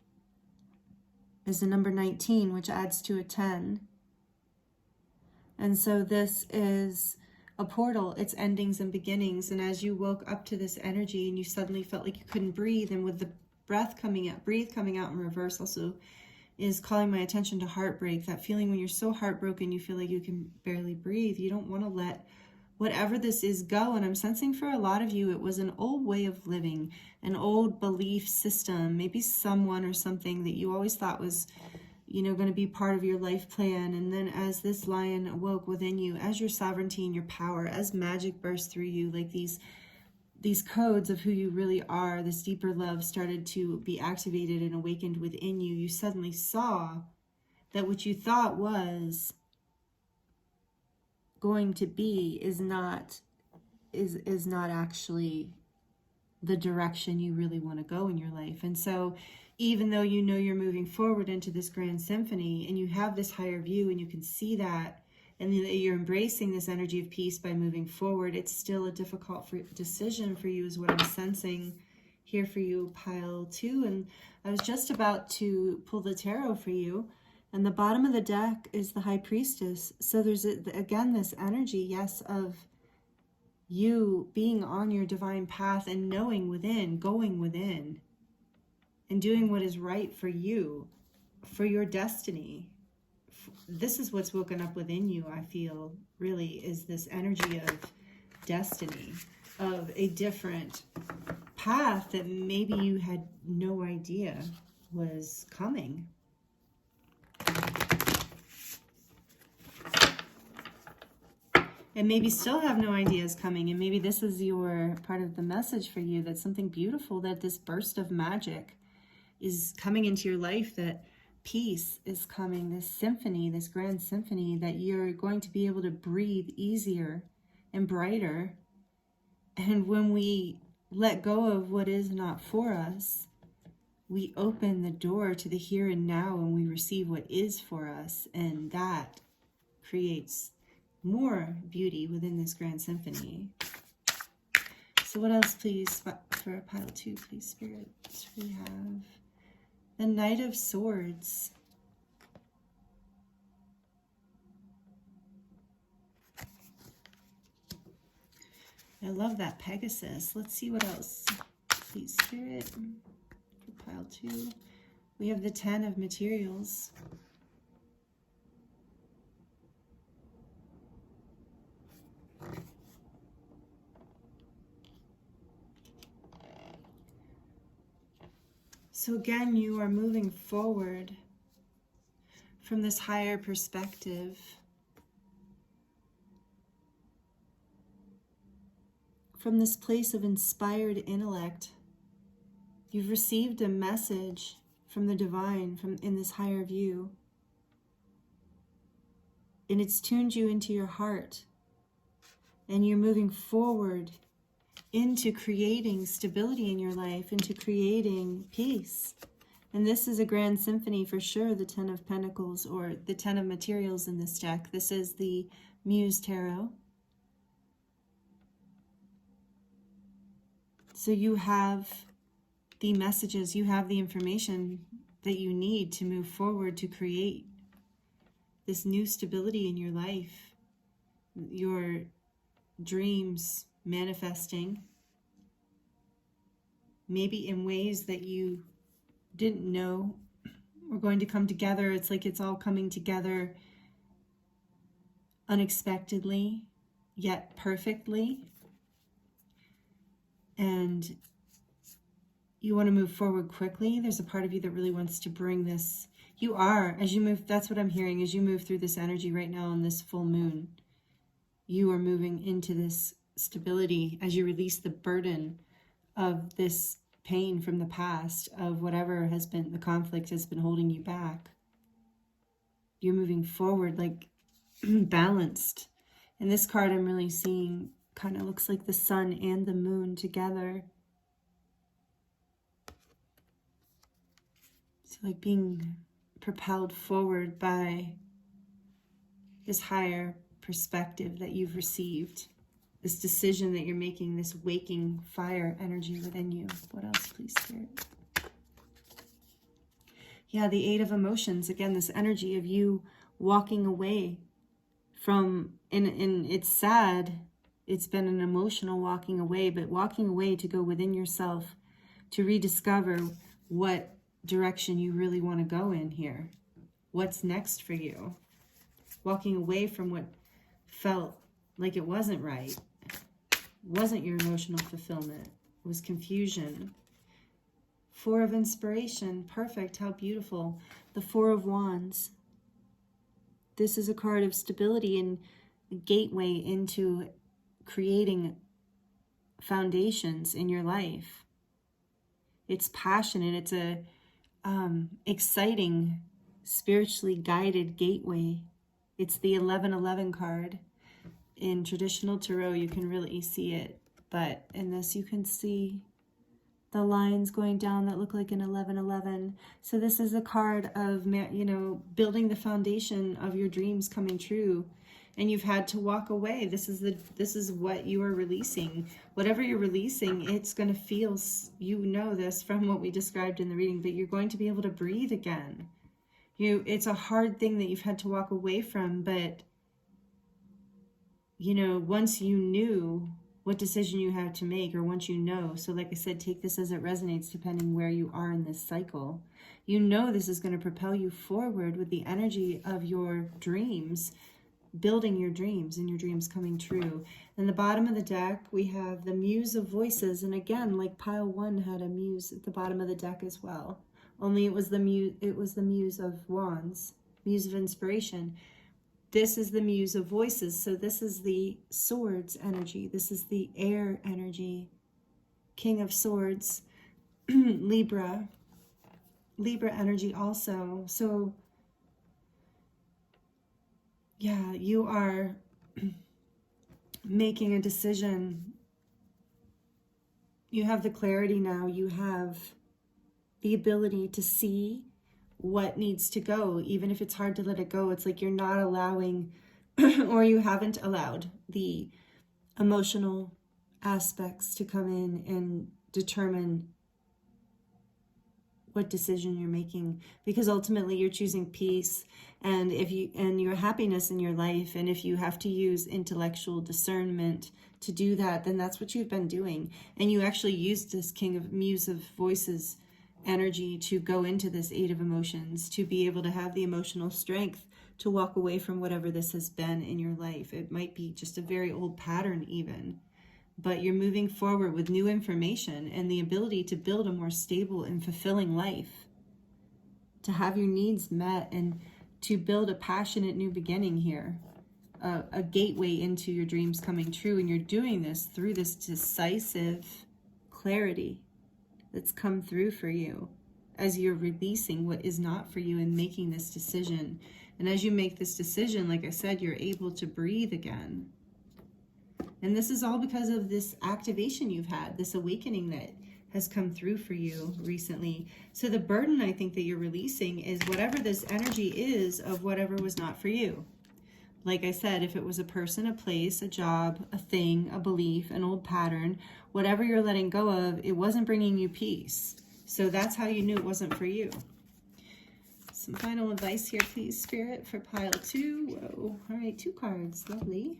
is the number 19, which adds to a 10. And so this is a portal. It's endings and beginnings. And as you woke up to this energy and you suddenly felt like you couldn't breathe, and with the breath coming out, breathe coming out in reverse also is calling my attention to heartbreak. That feeling when you're so heartbroken, you feel like you can barely breathe. You don't want to let whatever this is go. And I'm sensing for a lot of you, it was an old way of living, an old belief system, maybe someone or something that you always thought was going to be part of your life plan. And then as this lion awoke within you, as your sovereignty and your power, as magic burst through you, like these codes of who you really are, this deeper love started to be activated and awakened within you. You suddenly saw that what you thought was going to be is not actually the direction you really want to go in your life. And so even though you're moving forward into this grand symphony and you have this higher view and you can see that, and you're embracing this energy of peace by moving forward, it's still a difficult decision for you is what I'm sensing here for you, pile 2. And I was just about to pull the tarot for you, and the bottom of the deck is the High Priestess. So there's, again, this energy, yes, of you being on your divine path and knowing within, going within, and doing what is right for you, for your destiny. This is what's woken up within you, I feel, really, is this energy of destiny, of a different path that maybe you had no idea was coming. And maybe still have no ideas coming, and maybe this is your part of the message for you, that something beautiful, that this burst of magic is coming into your life, that peace is coming, this symphony, this grand symphony, that you're going to be able to breathe easier and brighter. And when we let go of what is not for us, we open the door to the here and now, and we receive what is for us, and that creates more beauty within this grand symphony. So what else, please, for a pile 2, please, Spirit? We have the Knight of Swords. I love that Pegasus. Let's see what else, please, Spirit, for pile 2. We have the 10 of Materials. So again, you are moving forward from this higher perspective, from this place of inspired intellect. You've received a message from the divine, from in this higher view, and it's tuned you into your heart, and you're moving forward into creating stability in your life, into creating peace. And this is a grand symphony for sure, the 10 of Pentacles, or the 10 of Materials in this deck. This is the Muse Tarot. So you have the messages, you have the information that you need to move forward to create this new stability in your life, your dreams manifesting, maybe in ways that you didn't know were going to come together. It's like it's all coming together unexpectedly, yet perfectly. And you want to move forward quickly. There's a part of you that really wants to bring this. You are, as you move, that's what I'm hearing, as you move through this energy right now on this full moon, you are moving into this stability as you release the burden of this pain from the past, of whatever has been, the conflict has been holding you back. You're moving forward like balanced. And this card I'm really seeing kind of looks like the sun and the moon together. So like being propelled forward by this higher perspective that you've received, this decision that you're making, this waking fire energy within you. What else, please, Spirit? Yeah, the 8 of Emotions. Again, this energy of you walking away from, and it's sad, it's been an emotional walking away, but walking away to go within yourself, to rediscover what direction you really want to go in here. What's next for you? Walking away from what felt like it wasn't right. Wasn't your emotional fulfillment. It was confusion. 4 of Inspiration. Perfect. How beautiful. The 4 of Wands. This is a card of stability and a gateway into creating foundations in your life. It's passionate. It's a exciting, spiritually guided gateway. It's the 1111 card. In traditional tarot, you can really see it, but in this, you can see the lines going down that look like an 1111. So this is a card of, you know, building the foundation of your dreams coming true, and you've had to walk away. This is what you are releasing. Whatever you're releasing, it's going to feel, you know this from what we described in the reading, but you're going to be able to breathe again. It's a hard thing that you've had to walk away from, but you know, once you knew what decision you have to make, or once you know, so like I said, take this as it resonates depending where you are in this cycle. You know this is going to propel you forward with the energy of your dreams, building your dreams and your dreams coming true. In the bottom of the deck, we have the Muse of Voices. And again, like pile 1 had a muse at the bottom of the deck as well. Only it was the Muse of Wands, Muse of Inspiration. This is the Muse of Voices. So this is the Swords energy. This is the air energy. King of Swords, Libra energy also. So yeah, you are making a decision. You have the clarity now. You have the ability to see what needs to go, even if it's hard to let it go. It's like you're not allowing or you haven't allowed the emotional aspects to come in and determine what decision you're making, because ultimately you're choosing peace and your happiness in your life. And if you have to use intellectual discernment to do that, then that's what you've been doing. And you actually used this Muse of Voices energy to go into this Eight of Emotions, to be able to have the emotional strength to walk away from whatever this has been in your life. It might be just a very old pattern even, but you're moving forward with new information and the ability to build a more stable and fulfilling life, to have your needs met, and to build a passionate new beginning here, a gateway into your dreams coming true. And you're doing this through this decisive clarity that's come through for you as you're releasing what is not for you and making this decision. And as you make this decision, like I said, you're able to breathe again. And this is all because of this activation you've had, this awakening that has come through for you recently. So the burden I think that you're releasing is whatever this energy is of whatever was not for you. Like I said, if it was a person, a place, a job, a thing, a belief, an old pattern, whatever you're letting go of, it wasn't bringing you peace. So that's how you knew it wasn't for you. Some final advice here, please, Spirit, for pile 2. Whoa. All right, 2 cards. Lovely.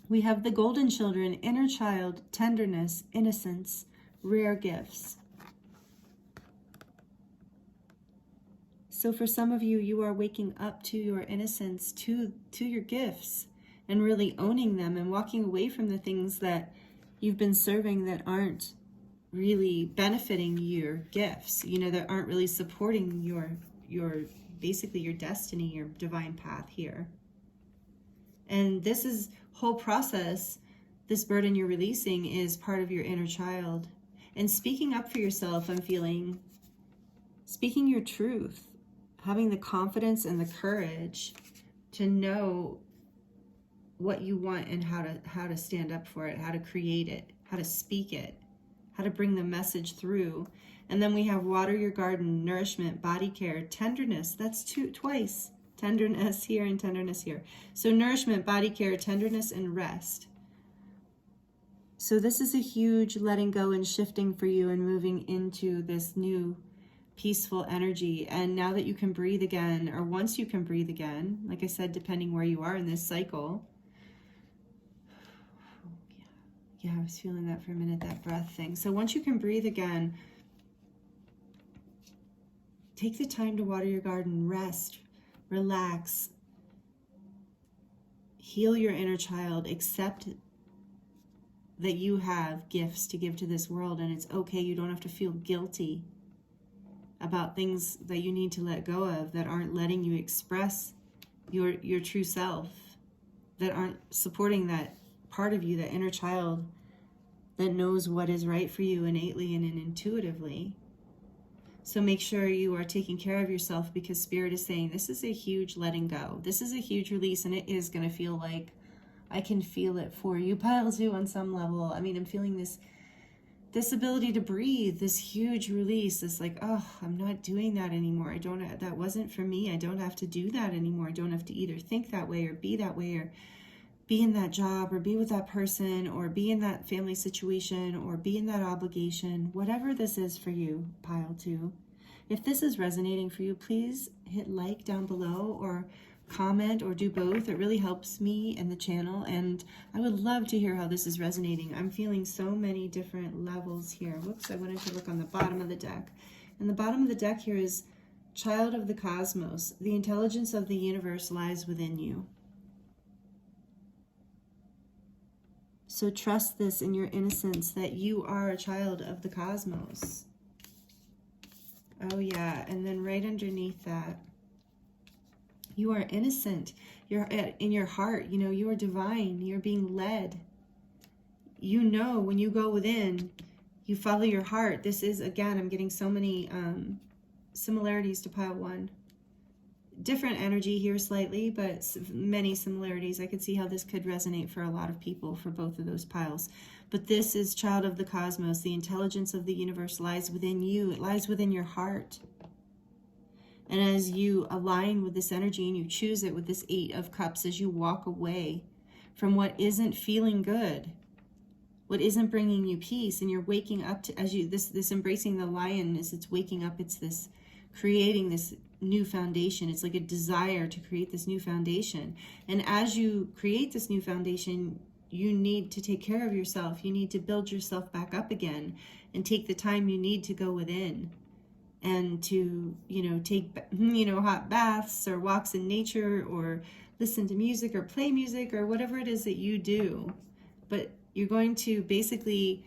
We have the Golden Children, inner child, tenderness, innocence, rare gifts. So for some of you, you are waking up to your innocence, to your gifts, and really owning them and walking away from the things that you've been serving that aren't really benefiting your gifts, you know, that aren't really supporting your basically your destiny, your divine path here. And this is whole process, this burden you're releasing is part of your inner child. And speaking up for yourself, I'm feeling, speaking your truth, having the confidence and the courage to know what you want and how to stand up for it, how to create it, how to speak it, how to bring the message through. And then we have water your garden, nourishment, body care, tenderness. That's twice. Tenderness here and tenderness here. So nourishment, body care, tenderness, and rest. So this is a huge letting go and shifting for you and moving into this new peaceful energy. And now that you can breathe again, or once you can breathe again, like I said, depending where you are in this cycle. Yeah, I was feeling that for a minute, that breath thing. So once you can breathe again, take the time to water your garden, rest, relax, heal your inner child, accept that you have gifts to give to this world, and it's okay. You don't have to feel guilty about things that you need to let go of that aren't letting you express your true self, that aren't supporting that part of you, that inner child that knows what is right for you innately and intuitively. So make sure you are taking care of yourself, because Spirit is saying this is a huge letting go. This is a huge release, and it is going to feel like, I can feel it for you, pile 2, on some level. I mean, I'm feeling this ability to breathe, this huge release, this like, oh, I'm not doing that anymore. That wasn't for me. I don't have to do that anymore. I don't have to either think that way or be that way, or be in that job, or be with that person, or be in that family situation, or be in that obligation. Whatever this is for you, pile 2. If this is resonating for you, please hit like down below, or comment, or do both. It really helps me and the channel, and I would love to hear how this is resonating. I'm feeling so many different levels here. Whoops, I wanted to look on the bottom of the deck. And the bottom of the deck here is Child of the Cosmos. The intelligence of the universe lies within you. So trust this in your innocence, that you are a child of the cosmos. Oh yeah, and then right underneath that, you are innocent. You're in your heart, you know, you are divine. You're being led. You know, when you go within, you follow your heart. This is, again, I'm getting so many similarities to pile 1. Different energy here slightly, but many similarities. I could see how this could resonate for a lot of people for both of those piles. But this is Child of the Cosmos. The intelligence of the universe lies within you. It lies within your heart. And as you align with this energy and you choose it with this 8 of Cups, as you walk away from what isn't feeling good, what isn't bringing you peace, and you're waking up to, as you, this embracing the lion is, it's waking up, it's this creating this new foundation. It's like a desire to create this new foundation. And as you create this new foundation, you need to take care of yourself. You need to build yourself back up again and take the time you need to go within and to, take, hot baths or walks in nature or listen to music or play music or whatever it is that you do. But you're going to basically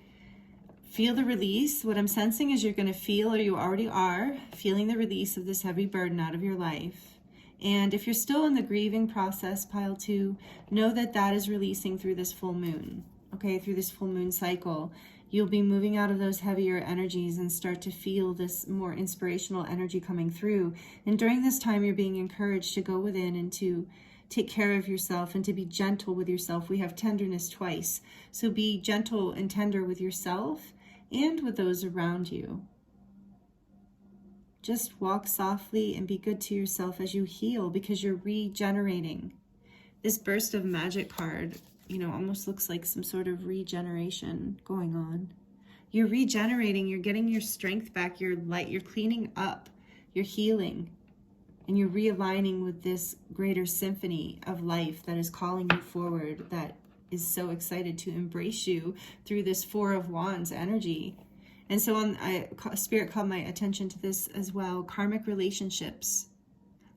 feel the release. What I'm sensing is you're going to feel, or you already are, feeling the release of this heavy burden out of your life. And if you're still in the grieving process, pile 2, know that that is releasing through this full moon, okay, through this full moon cycle. You'll be moving out of those heavier energies and start to feel this more inspirational energy coming through. And during this time, you're being encouraged to go within and to take care of yourself and to be gentle with yourself. We have tenderness twice. So be gentle and tender with yourself and with those around you. Just walk softly and be good to yourself as you heal, because you're regenerating. This burst of magic card, almost looks like some sort of regeneration going on. You're regenerating, you're getting your strength back, you're light, you're cleaning up, you're healing, and you're realigning with this greater symphony of life that is calling you forward, that is so excited to embrace you through this 4 of Wands energy. And so Spirit called my attention to this as well. Karmic relationships,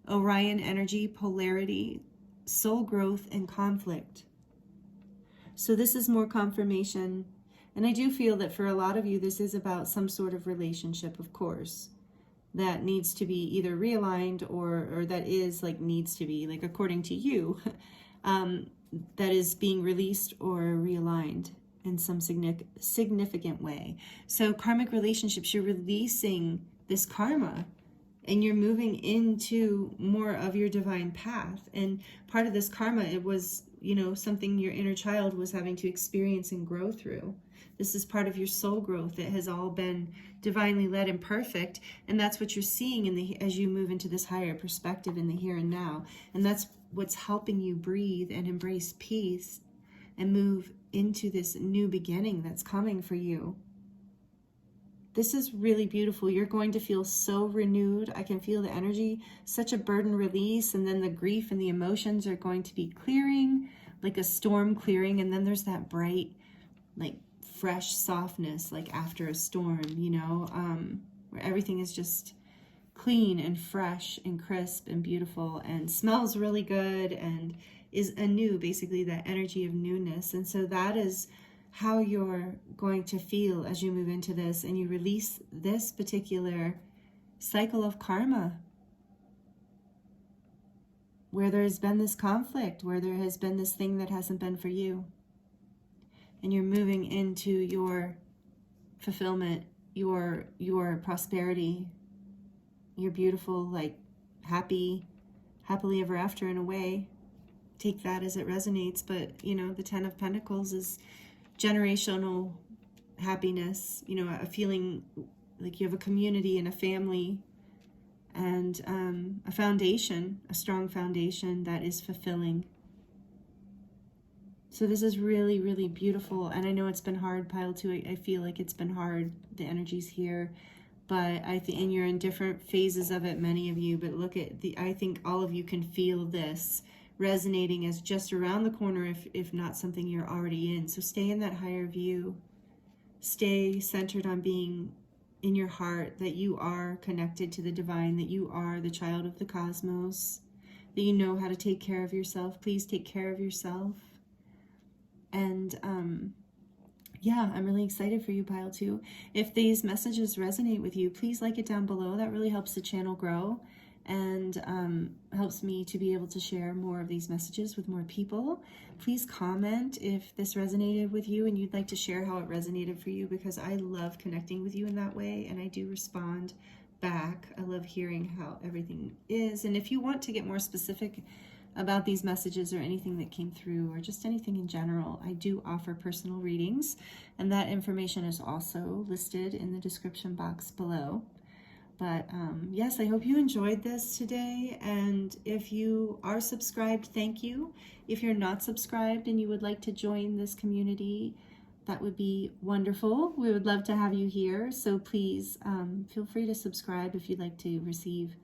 Orion energy, polarity, soul growth, and conflict. So this is more confirmation. And I do feel that for a lot of you, this is about some sort of relationship, of course, that needs to be either realigned or that is needs to be, according to you, that is being released or realigned in some significant way. So karmic relationships, you're releasing this karma and you're moving into more of your divine path. And part of this karma, it was, something your inner child was having to experience and grow through. This is part of your soul growth. It has all been divinely led and perfect. And that's what you're seeing as you move into this higher perspective in the here and now. And that's what's helping you breathe and embrace peace and move into this new beginning that's coming for you. This is really beautiful. You're going to feel so renewed. I can feel the energy, such a burden release, and then the grief and the emotions are going to be clearing, like a storm clearing, and then there's that bright, fresh softness, after a storm, where everything is just clean and fresh and crisp and beautiful and smells really good and is anew, basically that energy of newness. And so that is how you're going to feel as you move into this and you release this particular cycle of karma, where there has been this conflict, where there has been this thing that hasn't been for you. And you're moving into your fulfillment, your prosperity, your beautiful, happily ever after in a way. Take that as it resonates. But, the 10 of Pentacles is generational happiness, a feeling like you have a community and a family and a foundation, a strong foundation that is fulfilling. So this is really, really beautiful. And I know it's been hard, pile 2. I feel like it's been hard. The energy's here. But I think, and you're in different phases of it, many of you, but look at I think all of you can feel this resonating as just around the corner, if not something you're already in. So stay in that higher view. Stay centered on being in your heart, that you are connected to the divine, that you are the child of the cosmos, that you know how to take care of yourself. Please take care of yourself. And yeah, I'm really excited for you, pile 2. If these messages resonate with you, please like it down below. That really helps the channel grow and helps me to be able to share more of these messages with more people. Please comment if this resonated with you and you'd like to share how it resonated for you, because I love connecting with you in that way, and I do respond back. I love hearing how everything is. And if you want to get more specific about these messages or anything that came through or just anything in general, I do offer personal readings, and that information is also listed in the description box below. But yes, I hope you enjoyed this today, and if you are subscribed, thank you. If you're not subscribed and you would like to join this community, that would be wonderful. We would love to have you here. So please feel free to subscribe if you'd like to receive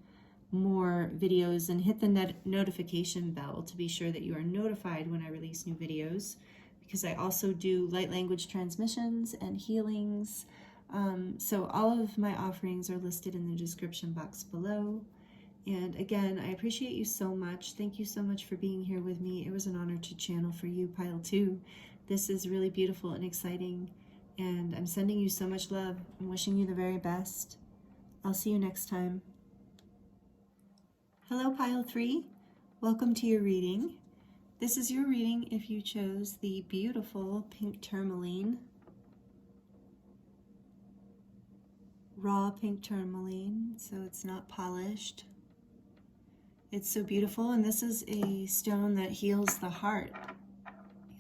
more videos, and hit the notification bell to be sure that you are notified when I release new videos, because I also do light language transmissions and healings. So all of my offerings are listed in the description box below. And again, I appreciate you so much. Thank you so much for being here with me. It was an honor to channel for you, Pile 2. This is really beautiful and exciting, and I'm sending you so much love. I'm wishing you the very best. I'll see you next time. Hello, Pile 3. Welcome to your reading. This is your reading if you chose the beautiful pink tourmaline. Raw pink tourmaline, so it's not polished. It's so beautiful, and this is a stone that heals the heart.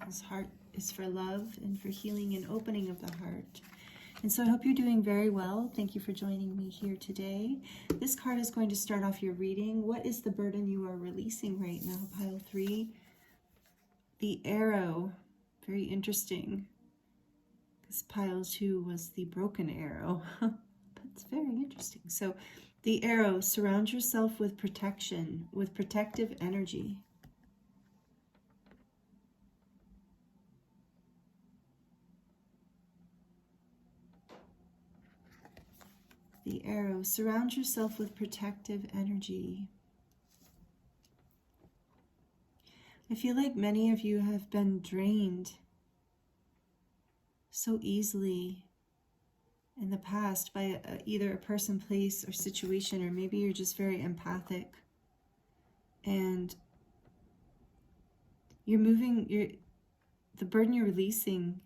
His heart is for love and for healing and opening of the heart. And so I hope you're doing very well. Thank you for joining me here today. This card is going to start off your reading. What is the burden you are releasing right now, Pile 3? The arrow. Very interesting, because Pile 2 was the broken arrow. But it's very interesting. So the arrow, surround yourself with protection, with protective energy. The arrow, surround yourself with protective energy. I feel like many of you have been drained so easily in the past by either a person, place, or situation, or maybe you're just very empathic and you're moving, the burden you're releasing,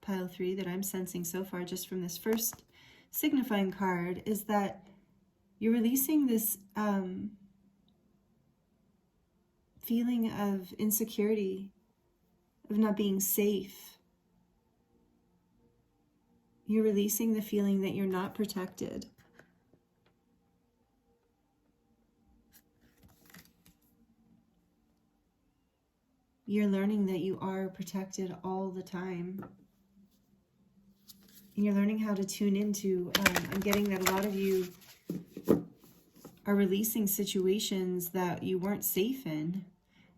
Pile 3, that I'm sensing so far just from this first signifying card, is that you're releasing this feeling of insecurity, of not being safe. You're releasing the feeling that you're not protected. You're learning that you are protected all the time. And you're learning how to tune into, I'm getting that a lot of you are releasing situations that you weren't safe in.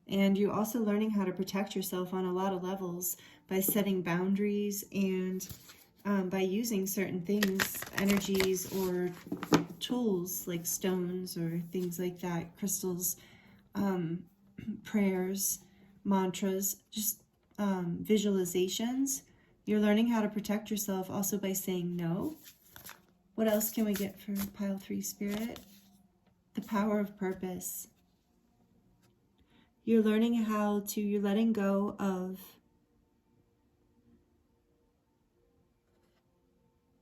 And you're also learning how to protect yourself on a lot of levels by setting boundaries and by using certain things, energies, or tools like stones or things like that, crystals, prayers, mantras, just visualizations. You're learning how to protect yourself also by saying no. What else can we get for Pile 3 Spirit? The power of purpose. You're learning how to, you're letting go of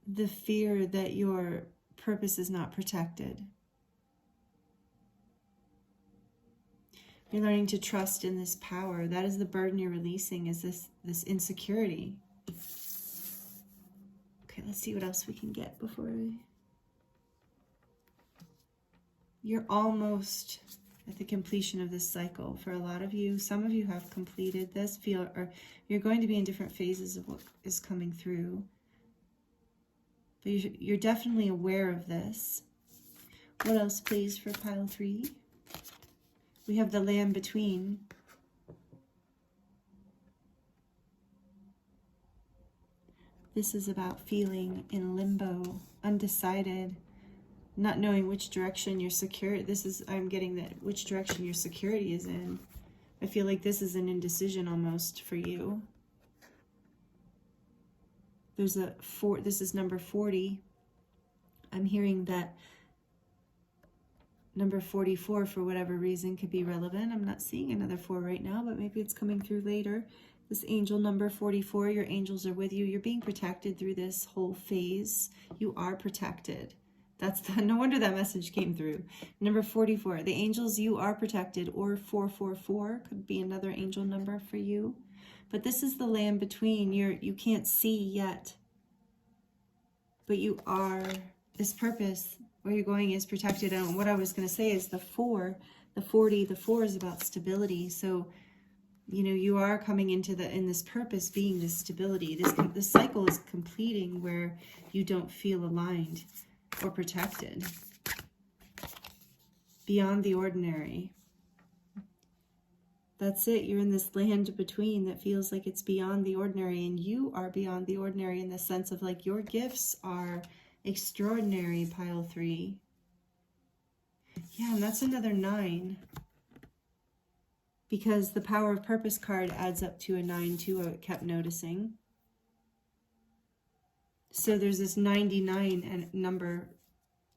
the fear that your purpose is not protected. You're learning to trust in this power. That is the burden you're releasing, is this insecurity. Okay, let's see what else we can get before you're almost at the completion of this cycle. For a lot of you, some of you have completed this, or you're going to be in different phases of what is coming through. But you're definitely aware of this. What else, please, for Pile 3? We have the land between. This is about feeling in limbo, undecided, not knowing which direction your security, I'm getting that which direction your security is in. I feel like this is an indecision almost for you. There's this is number 40. I'm hearing that number 44, for whatever reason, could be relevant. I'm not seeing another 4 right now, but maybe it's coming through later. This angel number 44, your angels are with you. You're being protected through this whole phase. You are protected. No wonder that message came through. Number 44, the angels, you are protected, or 444 could be another angel number for you. But this is the land between. You can't see yet, but you are. This purpose, where you're going, is protected. And what I was going to say is the 4, the 40, the 4 is about stability. So You know, you are coming into in this purpose being this stability. This cycle is completing where you don't feel aligned or protected. Beyond the ordinary. That's it. You're in this land between that feels like it's beyond the ordinary, and you are beyond the ordinary in the sense of like your gifts are extraordinary, pile 3. Yeah, and that's another 9. Because the Power of Purpose card adds up to a 9 too, I kept noticing. So there's this 99 number,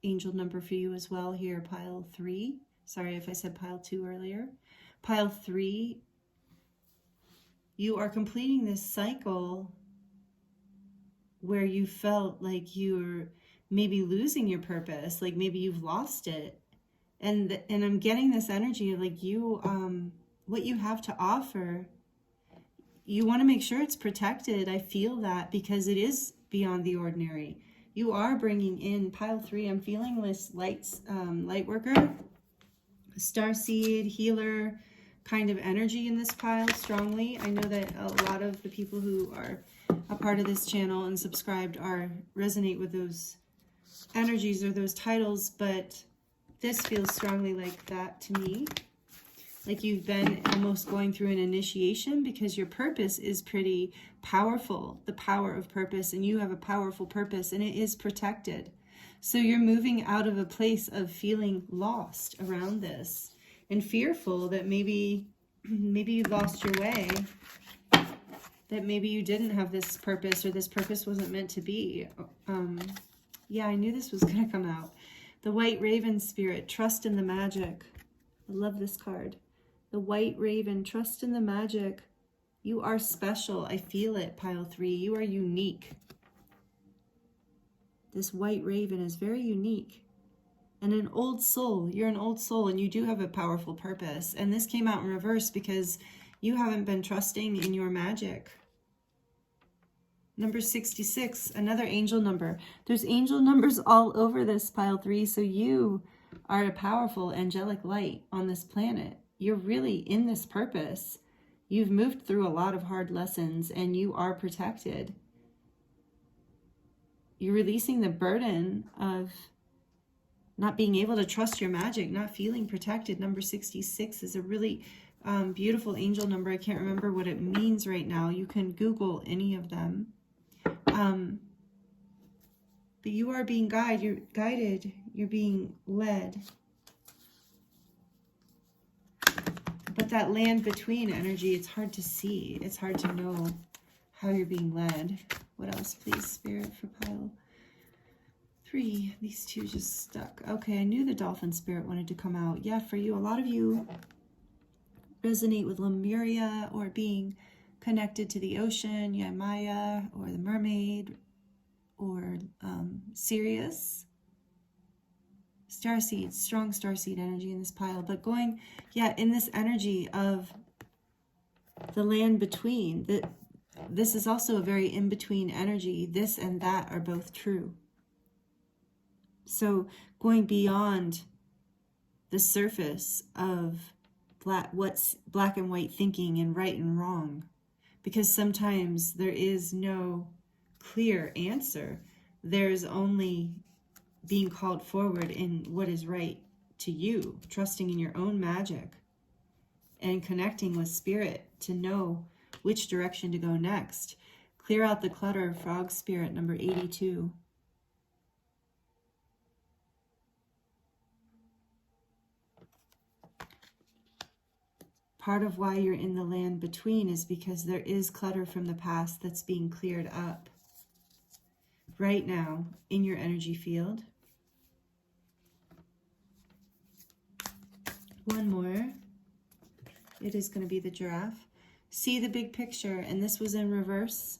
angel number for you as well here, pile 3. Sorry if I said pile 2 earlier. Pile 3, you are completing this cycle where you felt like you're maybe losing your purpose, like maybe you've lost it. And I'm getting this energy of like you, what you have to offer, you want to make sure it's protected. I feel that because it is beyond the ordinary. You are bringing in, pile 3, I'm feeling this light worker, starseed, healer kind of energy in this pile strongly. I know that a lot of the people who are a part of this channel and subscribed resonate with those energies or those titles, but this feels strongly like that to me. Like you've been almost going through an initiation because your purpose is pretty powerful, the power of purpose, and you have a powerful purpose and it is protected. So you're moving out of a place of feeling lost around this and fearful that maybe you lost your way, that maybe you didn't have this purpose or this purpose wasn't meant to be. Yeah, I knew this was going to come out. The White Raven Spirit, trust in the magic. I love this card. The White Raven, trust in the magic. You are special. I feel it, pile 3. You are unique. This White Raven is very unique. And an old soul. You're an old soul and you do have a powerful purpose. And this came out in reverse because you haven't been trusting in your magic. Number 66, another angel number. There's angel numbers all over this, pile 3. So you are a powerful angelic light on this planet. You're really in this purpose. You've moved through a lot of hard lessons and you are protected. You're releasing the burden of not being able to trust your magic, not feeling protected. Number 66 is a really beautiful angel number. I can't remember what it means right now. You can Google any of them. But you are being guided, you're being led. But that land between energy, it's hard to see. It's hard to know how you're being led. What else, please, Spirit, for pile 3? These two just stuck. Okay, I knew the Dolphin Spirit wanted to come out. Yeah, for you, a lot of you resonate with Lemuria or being connected to the ocean, yeah, Maya, or the mermaid, or Sirius. Starseed, strong starseed energy in this pile. But going, yeah, in this energy of the land between, this is also a very in-between energy. This and that are both true. So going beyond the surface of what's black and white thinking and right and wrong. Because sometimes there is no clear answer. There's only being called forward in what is right to you, trusting in your own magic and connecting with spirit to know which direction to go next. Clear out the clutter, Frog Spirit, number 82. Part of why you're in the land between is because there is clutter from the past that's being cleared up right now in your energy field. One more. It is going to be the Giraffe. See the big picture, and this was in reverse.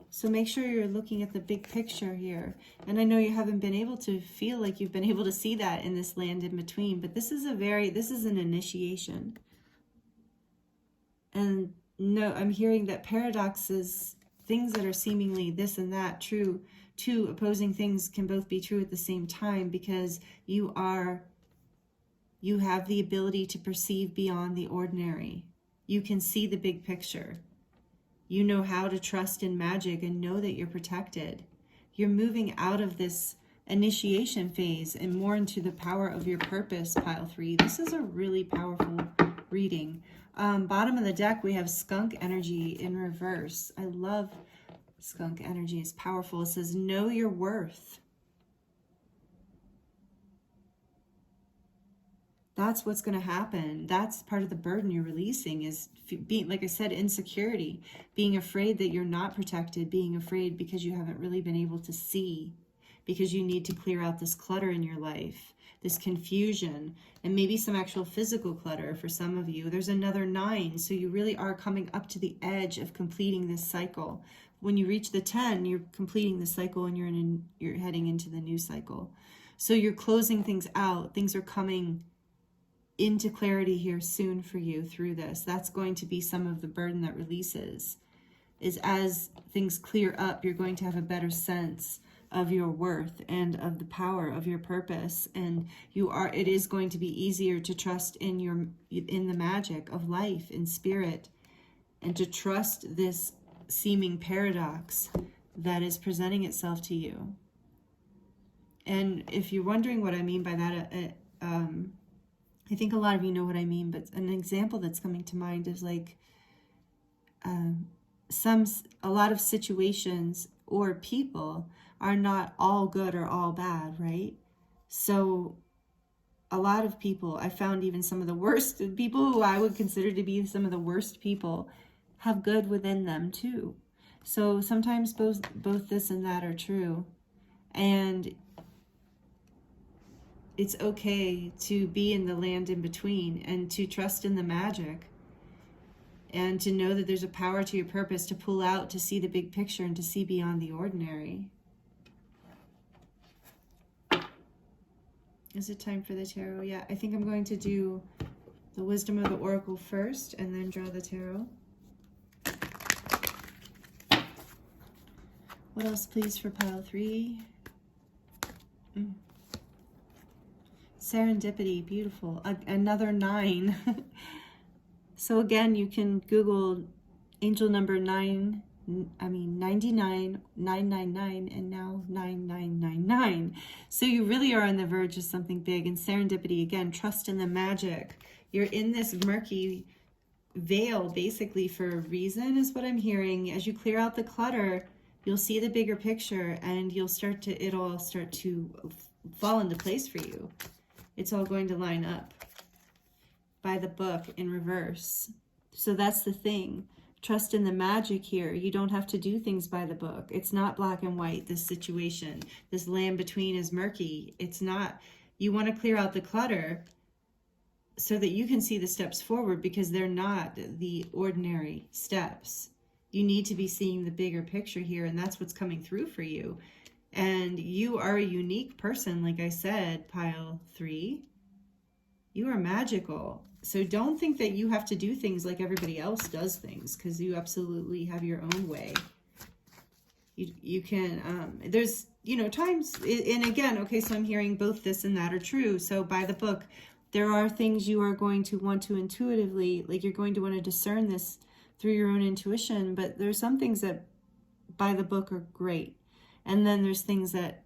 So make sure you're looking at the big picture here. And I know you haven't been able to feel like you've been able to see that in this land in between, but this is an initiation. And no, I'm hearing that paradoxes, things that are seemingly this and that true, two opposing things can both be true at the same time, because you have the ability to perceive beyond the ordinary. You can see the big picture. You know how to trust in magic and know that you're protected. You're moving out of this initiation phase and more into the power of your purpose, pile 3. This is a really powerful reading. Bottom of the deck, we have skunk energy in reverse. I love skunk energy. It's powerful. It says, know your worth. That's what's going to happen. That's part of the burden you're releasing, is being, like I said, insecurity, being afraid that you're not protected, being afraid because you haven't really been able to see, because you need to clear out this clutter in your life, this confusion, and maybe some actual physical clutter for some of you. There's another 9, so you really are coming up to the edge of completing this cycle. When you reach the 10, you're completing the cycle and you're heading into the new cycle. So you're closing things out. Things are coming into clarity here soon for you through this. That's going to be some of the burden that releases, is as things clear up, you're going to have a better sense of your worth and of the power of your purpose. And it is going to be easier to trust in the magic of life, in spirit, and to trust this seeming paradox that is presenting itself to you. And if you're wondering what I mean by that, I think a lot of you know what I mean, but an example that's coming to mind is like a lot of situations or people are not all good or all bad, right? So a lot of people, I found even some of the worst people who I would consider to be some of the worst people have good within them too. So sometimes both this and that are true. And it's okay to be in the land in between and to trust in the magic and to know that there's a power to your purpose to pull out, to see the big picture and to see beyond the ordinary. Is it time for the tarot? Yeah, I think I'm going to do the wisdom of the oracle first and then draw the tarot. What else, please, for pile 3? Serendipity, beautiful. Another 9. So again, you can Google angel number 99, 999, and now 9999. So you really are on the verge of something big. And serendipity, again, trust in the magic. You're in this murky veil, basically, for a reason, is what I'm hearing. As you clear out the clutter, you'll see the bigger picture, and it'll all start to fall into place for you. It's all going to line up by the book in reverse. So that's the thing. Trust in the magic here. You don't have to do things by the book. It's not black and white, this situation. This land between is murky. It's not. You want to clear out the clutter so that you can see the steps forward, because they're not the ordinary steps. You need to be seeing the bigger picture here, and that's what's coming through for you. And you are a unique person, like I said, pile 3. You are magical. So don't think that you have to do things like everybody else does things, because you absolutely have your own way. You can, there's, times, and again, okay, so I'm hearing both this and that are true. So by the book, there are things you are going to want to intuitively, like you're going to want to discern this through your own intuition, but there's some things that by the book are great. And then there's things that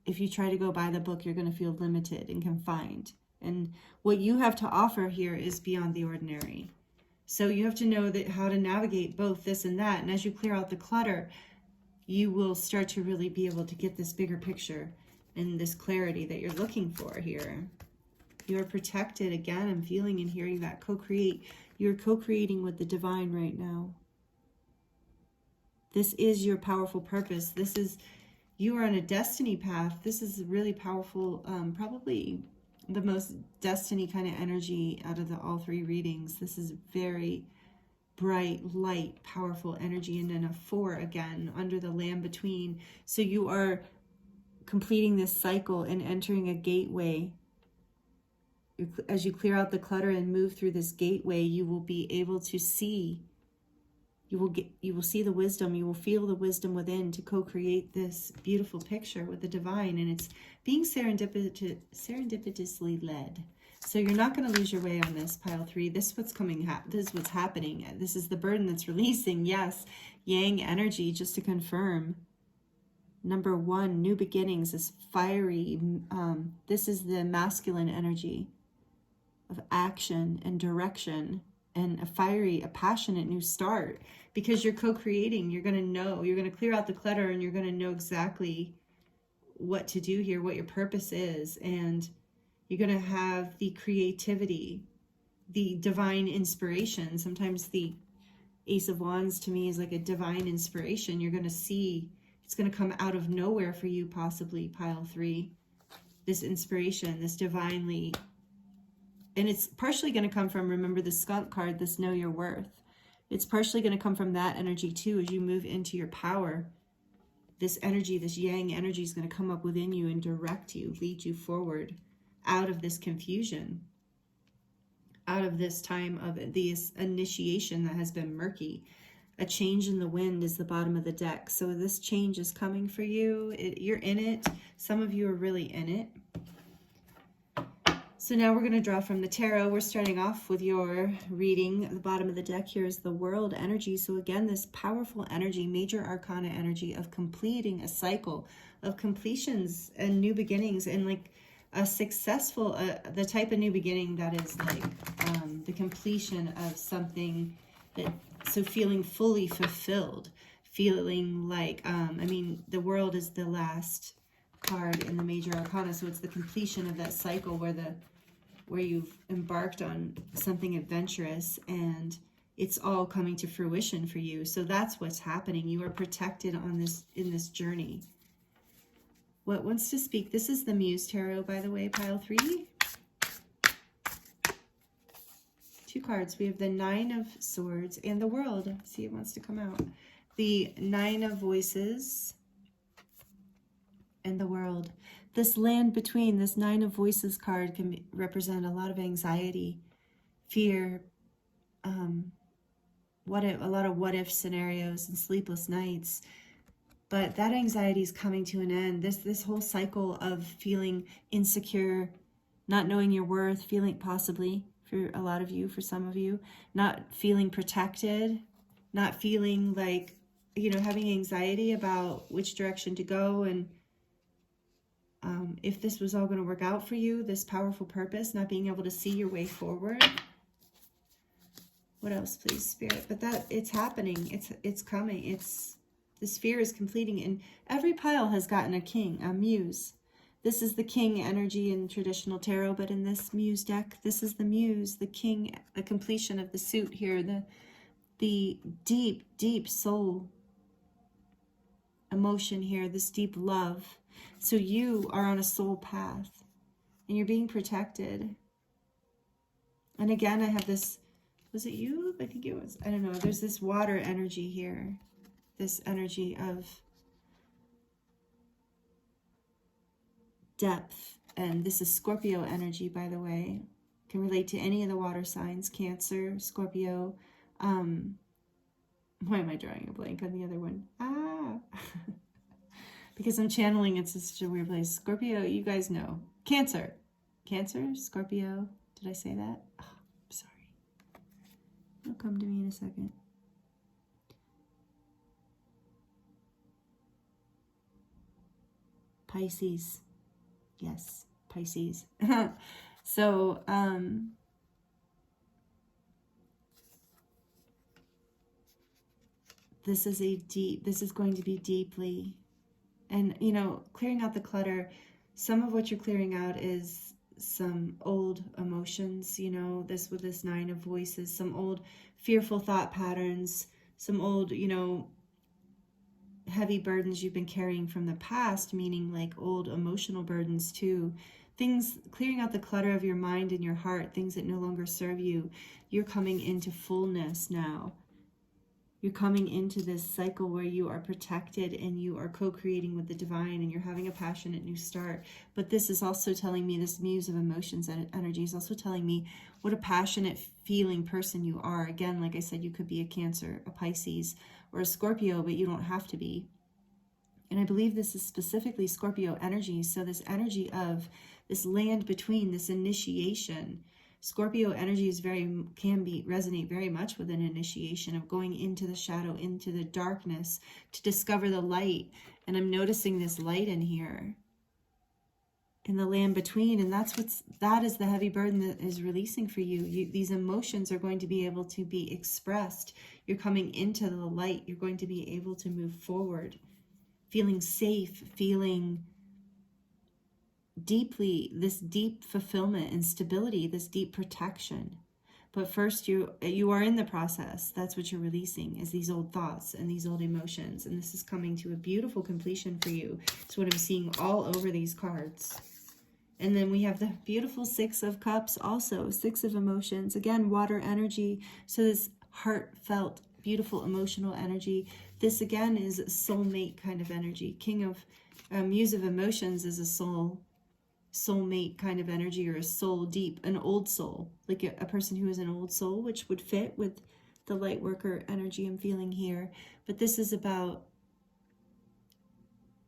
if you try to go by the book, you're going to feel limited and confined. And what you have to offer here is beyond the ordinary. So you have to know that how to navigate both this and that. And as you clear out the clutter, you will start to really be able to get this bigger picture and this clarity that you're looking for here. You're protected. Again, I'm feeling and hearing that co-create. You're co-creating with the divine right now. This is your powerful purpose. You are on a destiny path. This is really powerful, probably the most destiny kind of energy out of all 3 readings. This is very bright, light, powerful energy. And then a 4 again, under the land between. So you are completing this cycle and entering a gateway. As you clear out the clutter and move through this gateway, you will be able to see. You will see the wisdom. You will feel the wisdom within to co-create this beautiful picture with the divine. And it's being serendipitously led. So you're not going to lose your way on this, pile 3. This is what's coming. This is what's happening. This is the burden that's releasing. Yes, yang energy, just to confirm. Number 1, new beginnings is fiery. This is the masculine energy of action and direction, and a passionate new start, because you're co-creating. You're going to know, you're going to clear out the clutter, and you're going to know exactly what to do here, what your purpose is, and you're going to have the creativity, the divine inspiration. Sometimes the Ace of Wands to me is like a divine inspiration. You're going to see it's going to come out of nowhere for you, possibly, pile 3. This inspiration, this divinely, and it's partially going to come from, remember the skunk card, this know your worth. It's partially going to come from that energy too, as you move into your power. This energy, this yang energy, is going to come up within you and direct you, lead you forward out of this confusion, out of this time of this initiation that has been murky. A change in the wind is the bottom of the deck. So this change is coming for you. You're in it. Some of you are really in it. So now we're going to draw from the tarot. We're starting off with your reading. The bottom of the deck here is the world energy. So again, this powerful energy, major arcana energy of completing a cycle of completions and new beginnings, and like a successful, the type of new beginning that is like the completion of something that, so feeling fully fulfilled, feeling like, I mean, the world is the last card in the major arcana, so it's the completion of that cycle where you've embarked on something adventurous and it's all coming to fruition for you. So that's what's happening. You are protected on this, in this journey. What wants to speak? This is the Muse Tarot, by the way, pile 3. 2 cards. We have the 9 of Swords and the World. See, it wants to come out. The 9 of Voices and the World. This land between, this 9 of Voices card can represent a lot of anxiety, fear, a lot of what if scenarios and sleepless nights. But that anxiety is coming to an end. This whole cycle of feeling insecure, not knowing your worth, feeling, possibly for a lot of you, for some of you, not feeling protected, not feeling like, you know, having anxiety about which direction to go, and if this was all going to work out for you, this powerful purpose, not being able to see your way forward. What else, please, Spirit? But that, it's happening. It's coming. This fear is completing, and every pile has gotten a king, a muse. This is the king energy in traditional tarot, but in this Muse deck, this is the muse, the king, the completion of the suit here, the deep, deep soul emotion here, this deep love. So you are on a soul path, and you're being protected. And again, I have this, was it you? I think it was, I don't know. There's this water energy here, this energy of depth, and this is Scorpio energy, by the way. Can relate to any of the water signs, Cancer, Scorpio. Why am I drawing a blank on the other one? Because I'm channeling, it's such a weird place. Scorpio, you guys know. Cancer, Scorpio. Did I say that? Oh, I'm sorry. It'll come to me in a second. Pisces. Yes, Pisces. So, this is going to be deeply, and, you know, clearing out the clutter. Some of what you're clearing out is some old emotions, you know, with this 9 of Voices, some old fearful thought patterns, some old, you know, heavy burdens you've been carrying from the past, meaning like old emotional burdens too. Things, clearing out the clutter of your mind and your heart, things that no longer serve you. You're coming into fullness now. You're coming into this cycle where you are protected and you are co-creating with the divine, and you're having a passionate new start. But this is also telling me, this Muse of Emotions energy is also telling me what a passionate feeling person you are. Again, like I said, you could be a Cancer, a Pisces, or a Scorpio, but you don't have to be. And I believe this is specifically Scorpio energy. So this energy of this land between, this initiation. Scorpio energy is resonate very much with an initiation of going into the shadow, into the darkness to discover the light. And I'm noticing this light in here, in the land between, and that is the heavy burden that is releasing for you. These emotions are going to be able to be expressed. You're coming into the light. You're going to be able to move forward, feeling safe, feeling deeply, this deep fulfillment and stability, this deep protection. But first, you are in the process. That's what you're releasing, is these old thoughts and these old emotions. And this is coming to a beautiful completion for you. It's what I'm seeing all over these cards. And then we have the beautiful Six of Cups also, Six of Emotions. Again, water energy. So this heartfelt, beautiful, emotional energy. This again is soulmate kind of energy. King of Muse of Emotions is a soulmate kind of energy, or a soul deep, an old soul, like a person who is an old soul, which would fit with the light worker energy I'm feeling here. But this is about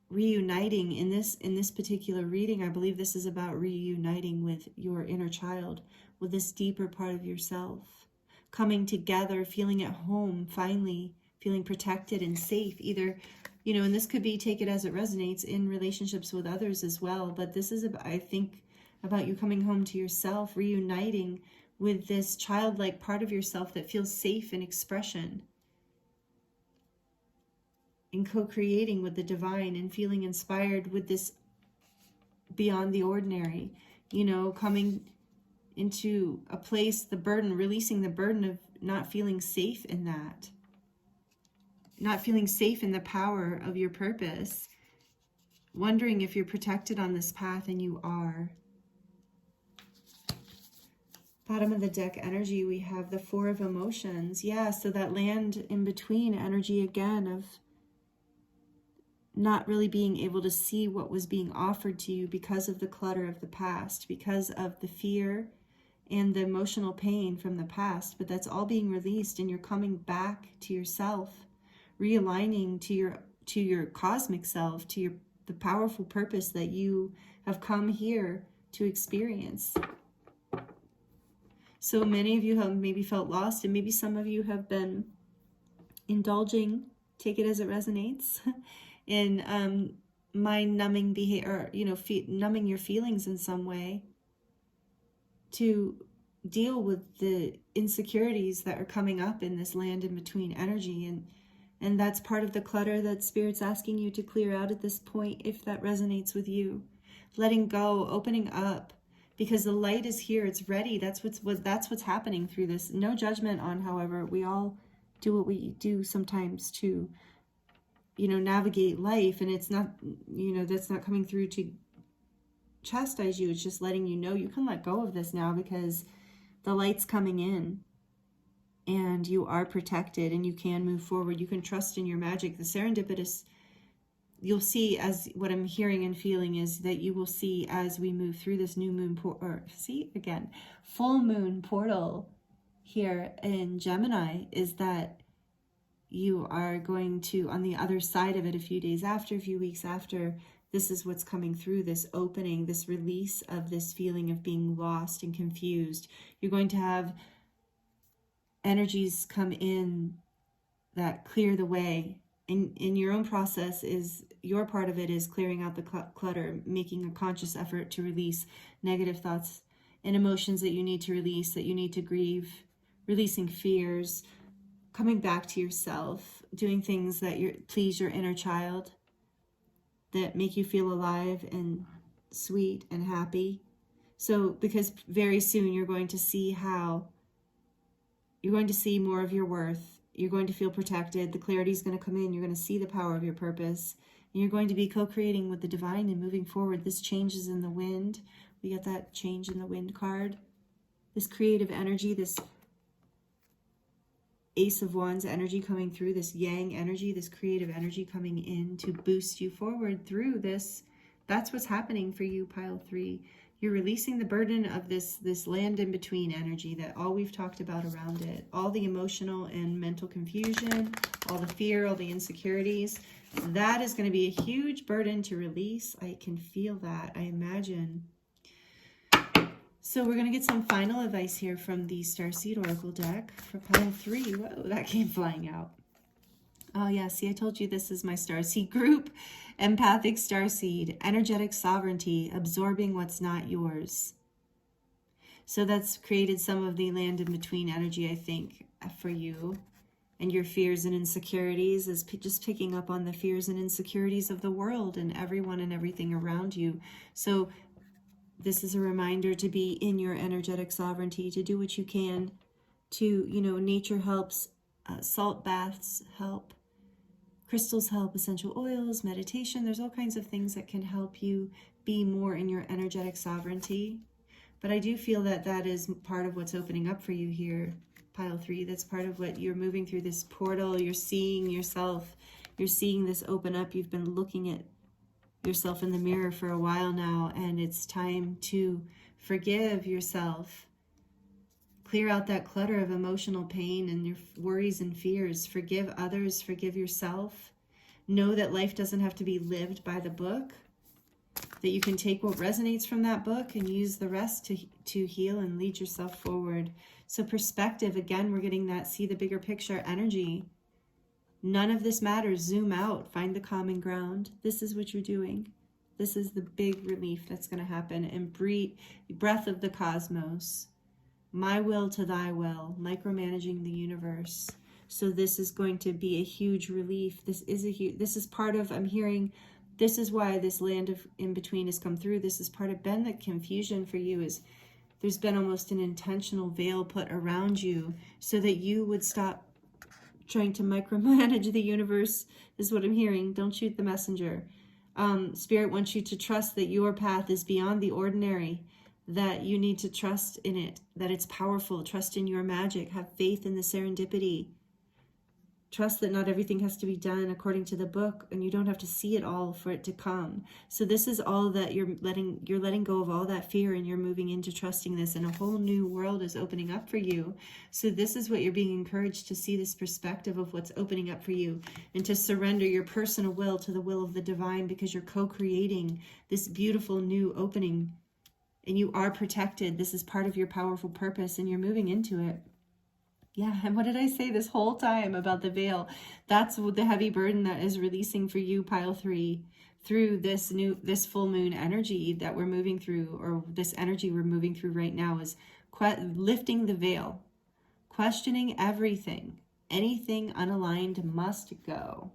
reuniting in this particular reading. I believe this is about reuniting with your inner child, with this deeper part of yourself, coming together, feeling at home, finally feeling protected and safe, either, you know, and this could be, take it as it resonates, in relationships with others as well. But this is about, I think, about you coming home to yourself, reuniting with this childlike part of yourself that feels safe in expression, in co-creating with the divine, and feeling inspired with this beyond the ordinary, you know, coming into a place, the burden, releasing the burden of not feeling safe in that, not feeling safe in the power of your purpose, wondering if you're protected on this path, and you are. Bottom of the deck energy, we have the Four of Emotions. Yeah, so that land in between energy again of not really being able to see what was being offered to you because of the clutter of the past, because of the fear and the emotional pain from the past. But that's all being released, and you're coming back to yourself, realigning to your cosmic self, to the powerful purpose that you have come here to experience. So many of you have maybe felt lost, and maybe some of you have been indulging, take it as it resonates, in mind-numbing behavior, you know, numbing your feelings in some way to deal with the insecurities that are coming up in this land in between energy. And that's part of the clutter that Spirit's asking you to clear out at this point, if that resonates with you. Letting go, opening up, because the light is here, it's ready. That's what's happening through this. No judgment on, however, we all do what we do sometimes to, you know, navigate life, and it's not, you know, that's not coming through to chastise you. It's just letting you know you can let go of this now, because the light's coming in and you are protected, and you can move forward. You can trust in your magic. The serendipitous, you'll see, as what I'm hearing and feeling is that you will see as we move through this new moon full moon portal here in Gemini, is that you are going to, on the other side of it, a few days after, a few weeks after, this is what's coming through, this opening, this release of this feeling of being lost and confused. You're going to have energies come in that clear the way. And in your own process, is your part of it is clearing out the clutter, making a conscious effort to release negative thoughts and emotions that you need to release, that you need to grieve, releasing fears, coming back to yourself, doing things that please your inner child, that make you feel alive and sweet and happy. So, because very soon you're going to see more of your worth. You're going to feel protected. The clarity is going to come in. You're going to see the power of your purpose. And you're going to be co-creating with the divine and moving forward. This changes in the wind. We got that change in the wind card. This creative energy, this Ace of Wands energy coming through, this yang energy, this creative energy coming in to boost you forward through this. That's what's happening for you, pile 3. You're releasing the burden of this land in between energy, that all we've talked about around it, all the emotional and mental confusion, all the fear, all the insecurities. That is going to be a huge burden to release. I can feel that, I imagine. So we're going to get some final advice here from the Starseed Oracle deck for pile 3. Whoa, that came flying out. Oh yeah, see, I told you this is my Starseed group. Empathic Starseed, energetic sovereignty, absorbing what's not yours. So that's created some of the land in between energy, I think, for you. And your fears and insecurities is just picking up on the fears and insecurities of the world and everyone and everything around you. So this is a reminder to be in your energetic sovereignty, to do what you can to, you know, nature helps, salt baths help, crystals help, essential oils, meditation. There's all kinds of things that can help you be more in your energetic sovereignty. But I do feel that that is part of what's opening up for you here, pile 3. That's part of what you're moving through, this portal. You're seeing yourself. You're seeing this open up. You've been looking at yourself in the mirror for a while now, and it's time to forgive yourself. Clear out that clutter of emotional pain and your worries and fears. Forgive others, forgive yourself. Know that life doesn't have to be lived by the book, that you can take what resonates from that book and use the rest to heal and lead yourself forward. So perspective, again, we're getting that see the bigger picture energy. None of this matters. Zoom out, find the common ground. This is what you're doing. This is the big relief that's going to happen. And breathe, breath of the cosmos. My will to thy will, micromanaging the universe. So this is going to be a huge relief. This is part of, I'm hearing, this is why this land of in between has come through. This is part of been the confusion for you, is there's been almost an intentional veil put around you so that you would stop trying to micromanage the universe, is what I'm hearing. Don't shoot the messenger. Spirit wants you to trust that your path is beyond the ordinary, that you need to trust in it, that it's powerful. Trust in your magic. Have faith in the serendipity. Trust that not everything has to be done according to the book, and you don't have to see it all for it to come. So this is all that you're letting go of all that fear, and you're moving into trusting this, and a whole new world is opening up for you. So this is what you're being encouraged to see, this perspective of what's opening up for you, and to surrender your personal will to the will of the divine, because you're co-creating this beautiful new opening, and you are protected. This is part of your powerful purpose, and you're moving into it. Yeah, and what did I say this whole time about the veil? That's the heavy burden that is releasing for you, pile 3, through this full moon energy that we're moving through, or this energy we're moving through right now, is lifting the veil, questioning everything. Anything unaligned must go.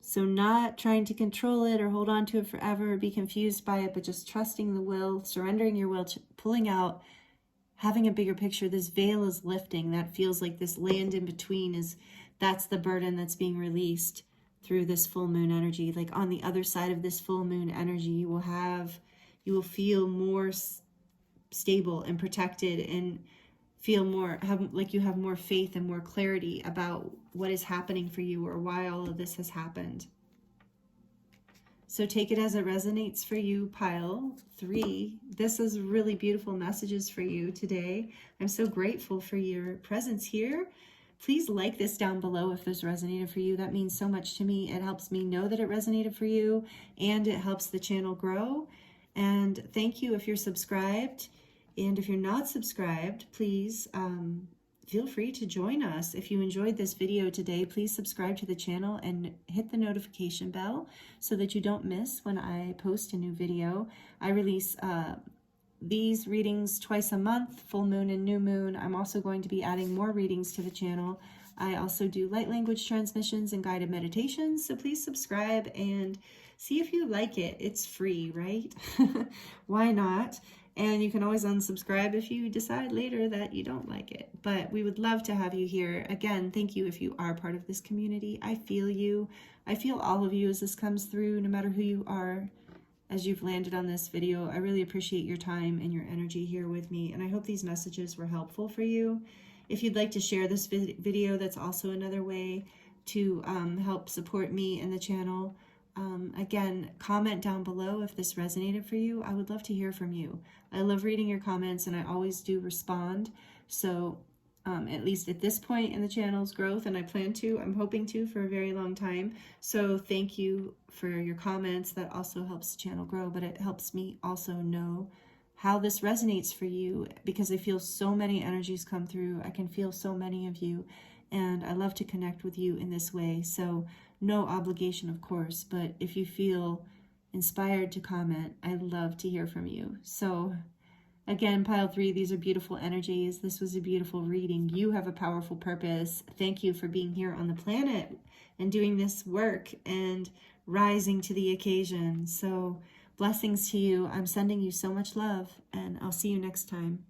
So not trying to control it or hold on to it forever or be confused by it, but just trusting the will, surrendering your will, pulling out, having a bigger picture. This veil is lifting. That feels like this land in between that's the burden that's being released through this full moon energy. Like on the other side of this full moon energy, you will feel more stable and protected, and feel like you have more faith and more clarity about what is happening for you, or why all of this has happened. So take it as it resonates for you, pile 3. This is really beautiful messages for you today. I'm so grateful for your presence here. Please like this down below if this resonated for you. That means so much to me. It helps me know that it resonated for you, and it helps the channel grow. And thank you if you're subscribed. And if you're not subscribed, please feel free to join us. If you enjoyed this video today, please subscribe to the channel and hit the notification bell so that you don't miss when I post a new video. I release these readings twice a month, full moon and new moon. I'm also going to be adding more readings to the channel. I also do light language transmissions and guided meditations, so please subscribe and see if you like it. It's free, right? Why not? And you can always unsubscribe if you decide later that you don't like it. But we would love to have you here. Again, thank you if you are part of this community. I feel you. I feel all of you as this comes through, no matter who you are, as you've landed on this video. I really appreciate your time and your energy here with me. And I hope these messages were helpful for you. If you'd like to share this video, that's also another way to help support me and the channel. Again, comment down below if this resonated for you. I would love to hear from you. I love reading your comments, and I always do respond. So at least at this point in the channel's growth, and I plan to, I'm hoping to, for a very long time. So thank you for your comments. That also helps the channel grow, but it helps me also know how this resonates for you, because I feel so many energies come through. I can feel so many of you, and I love to connect with you in this way. So no obligation, of course, but if you feel inspired to comment, I'd love to hear from you. So again, pile 3, these are beautiful energies. This was a beautiful reading. You have a powerful purpose. Thank you for being here on the planet and doing this work and rising to the occasion. So blessings to you. I'm sending you so much love, and I'll see you next time.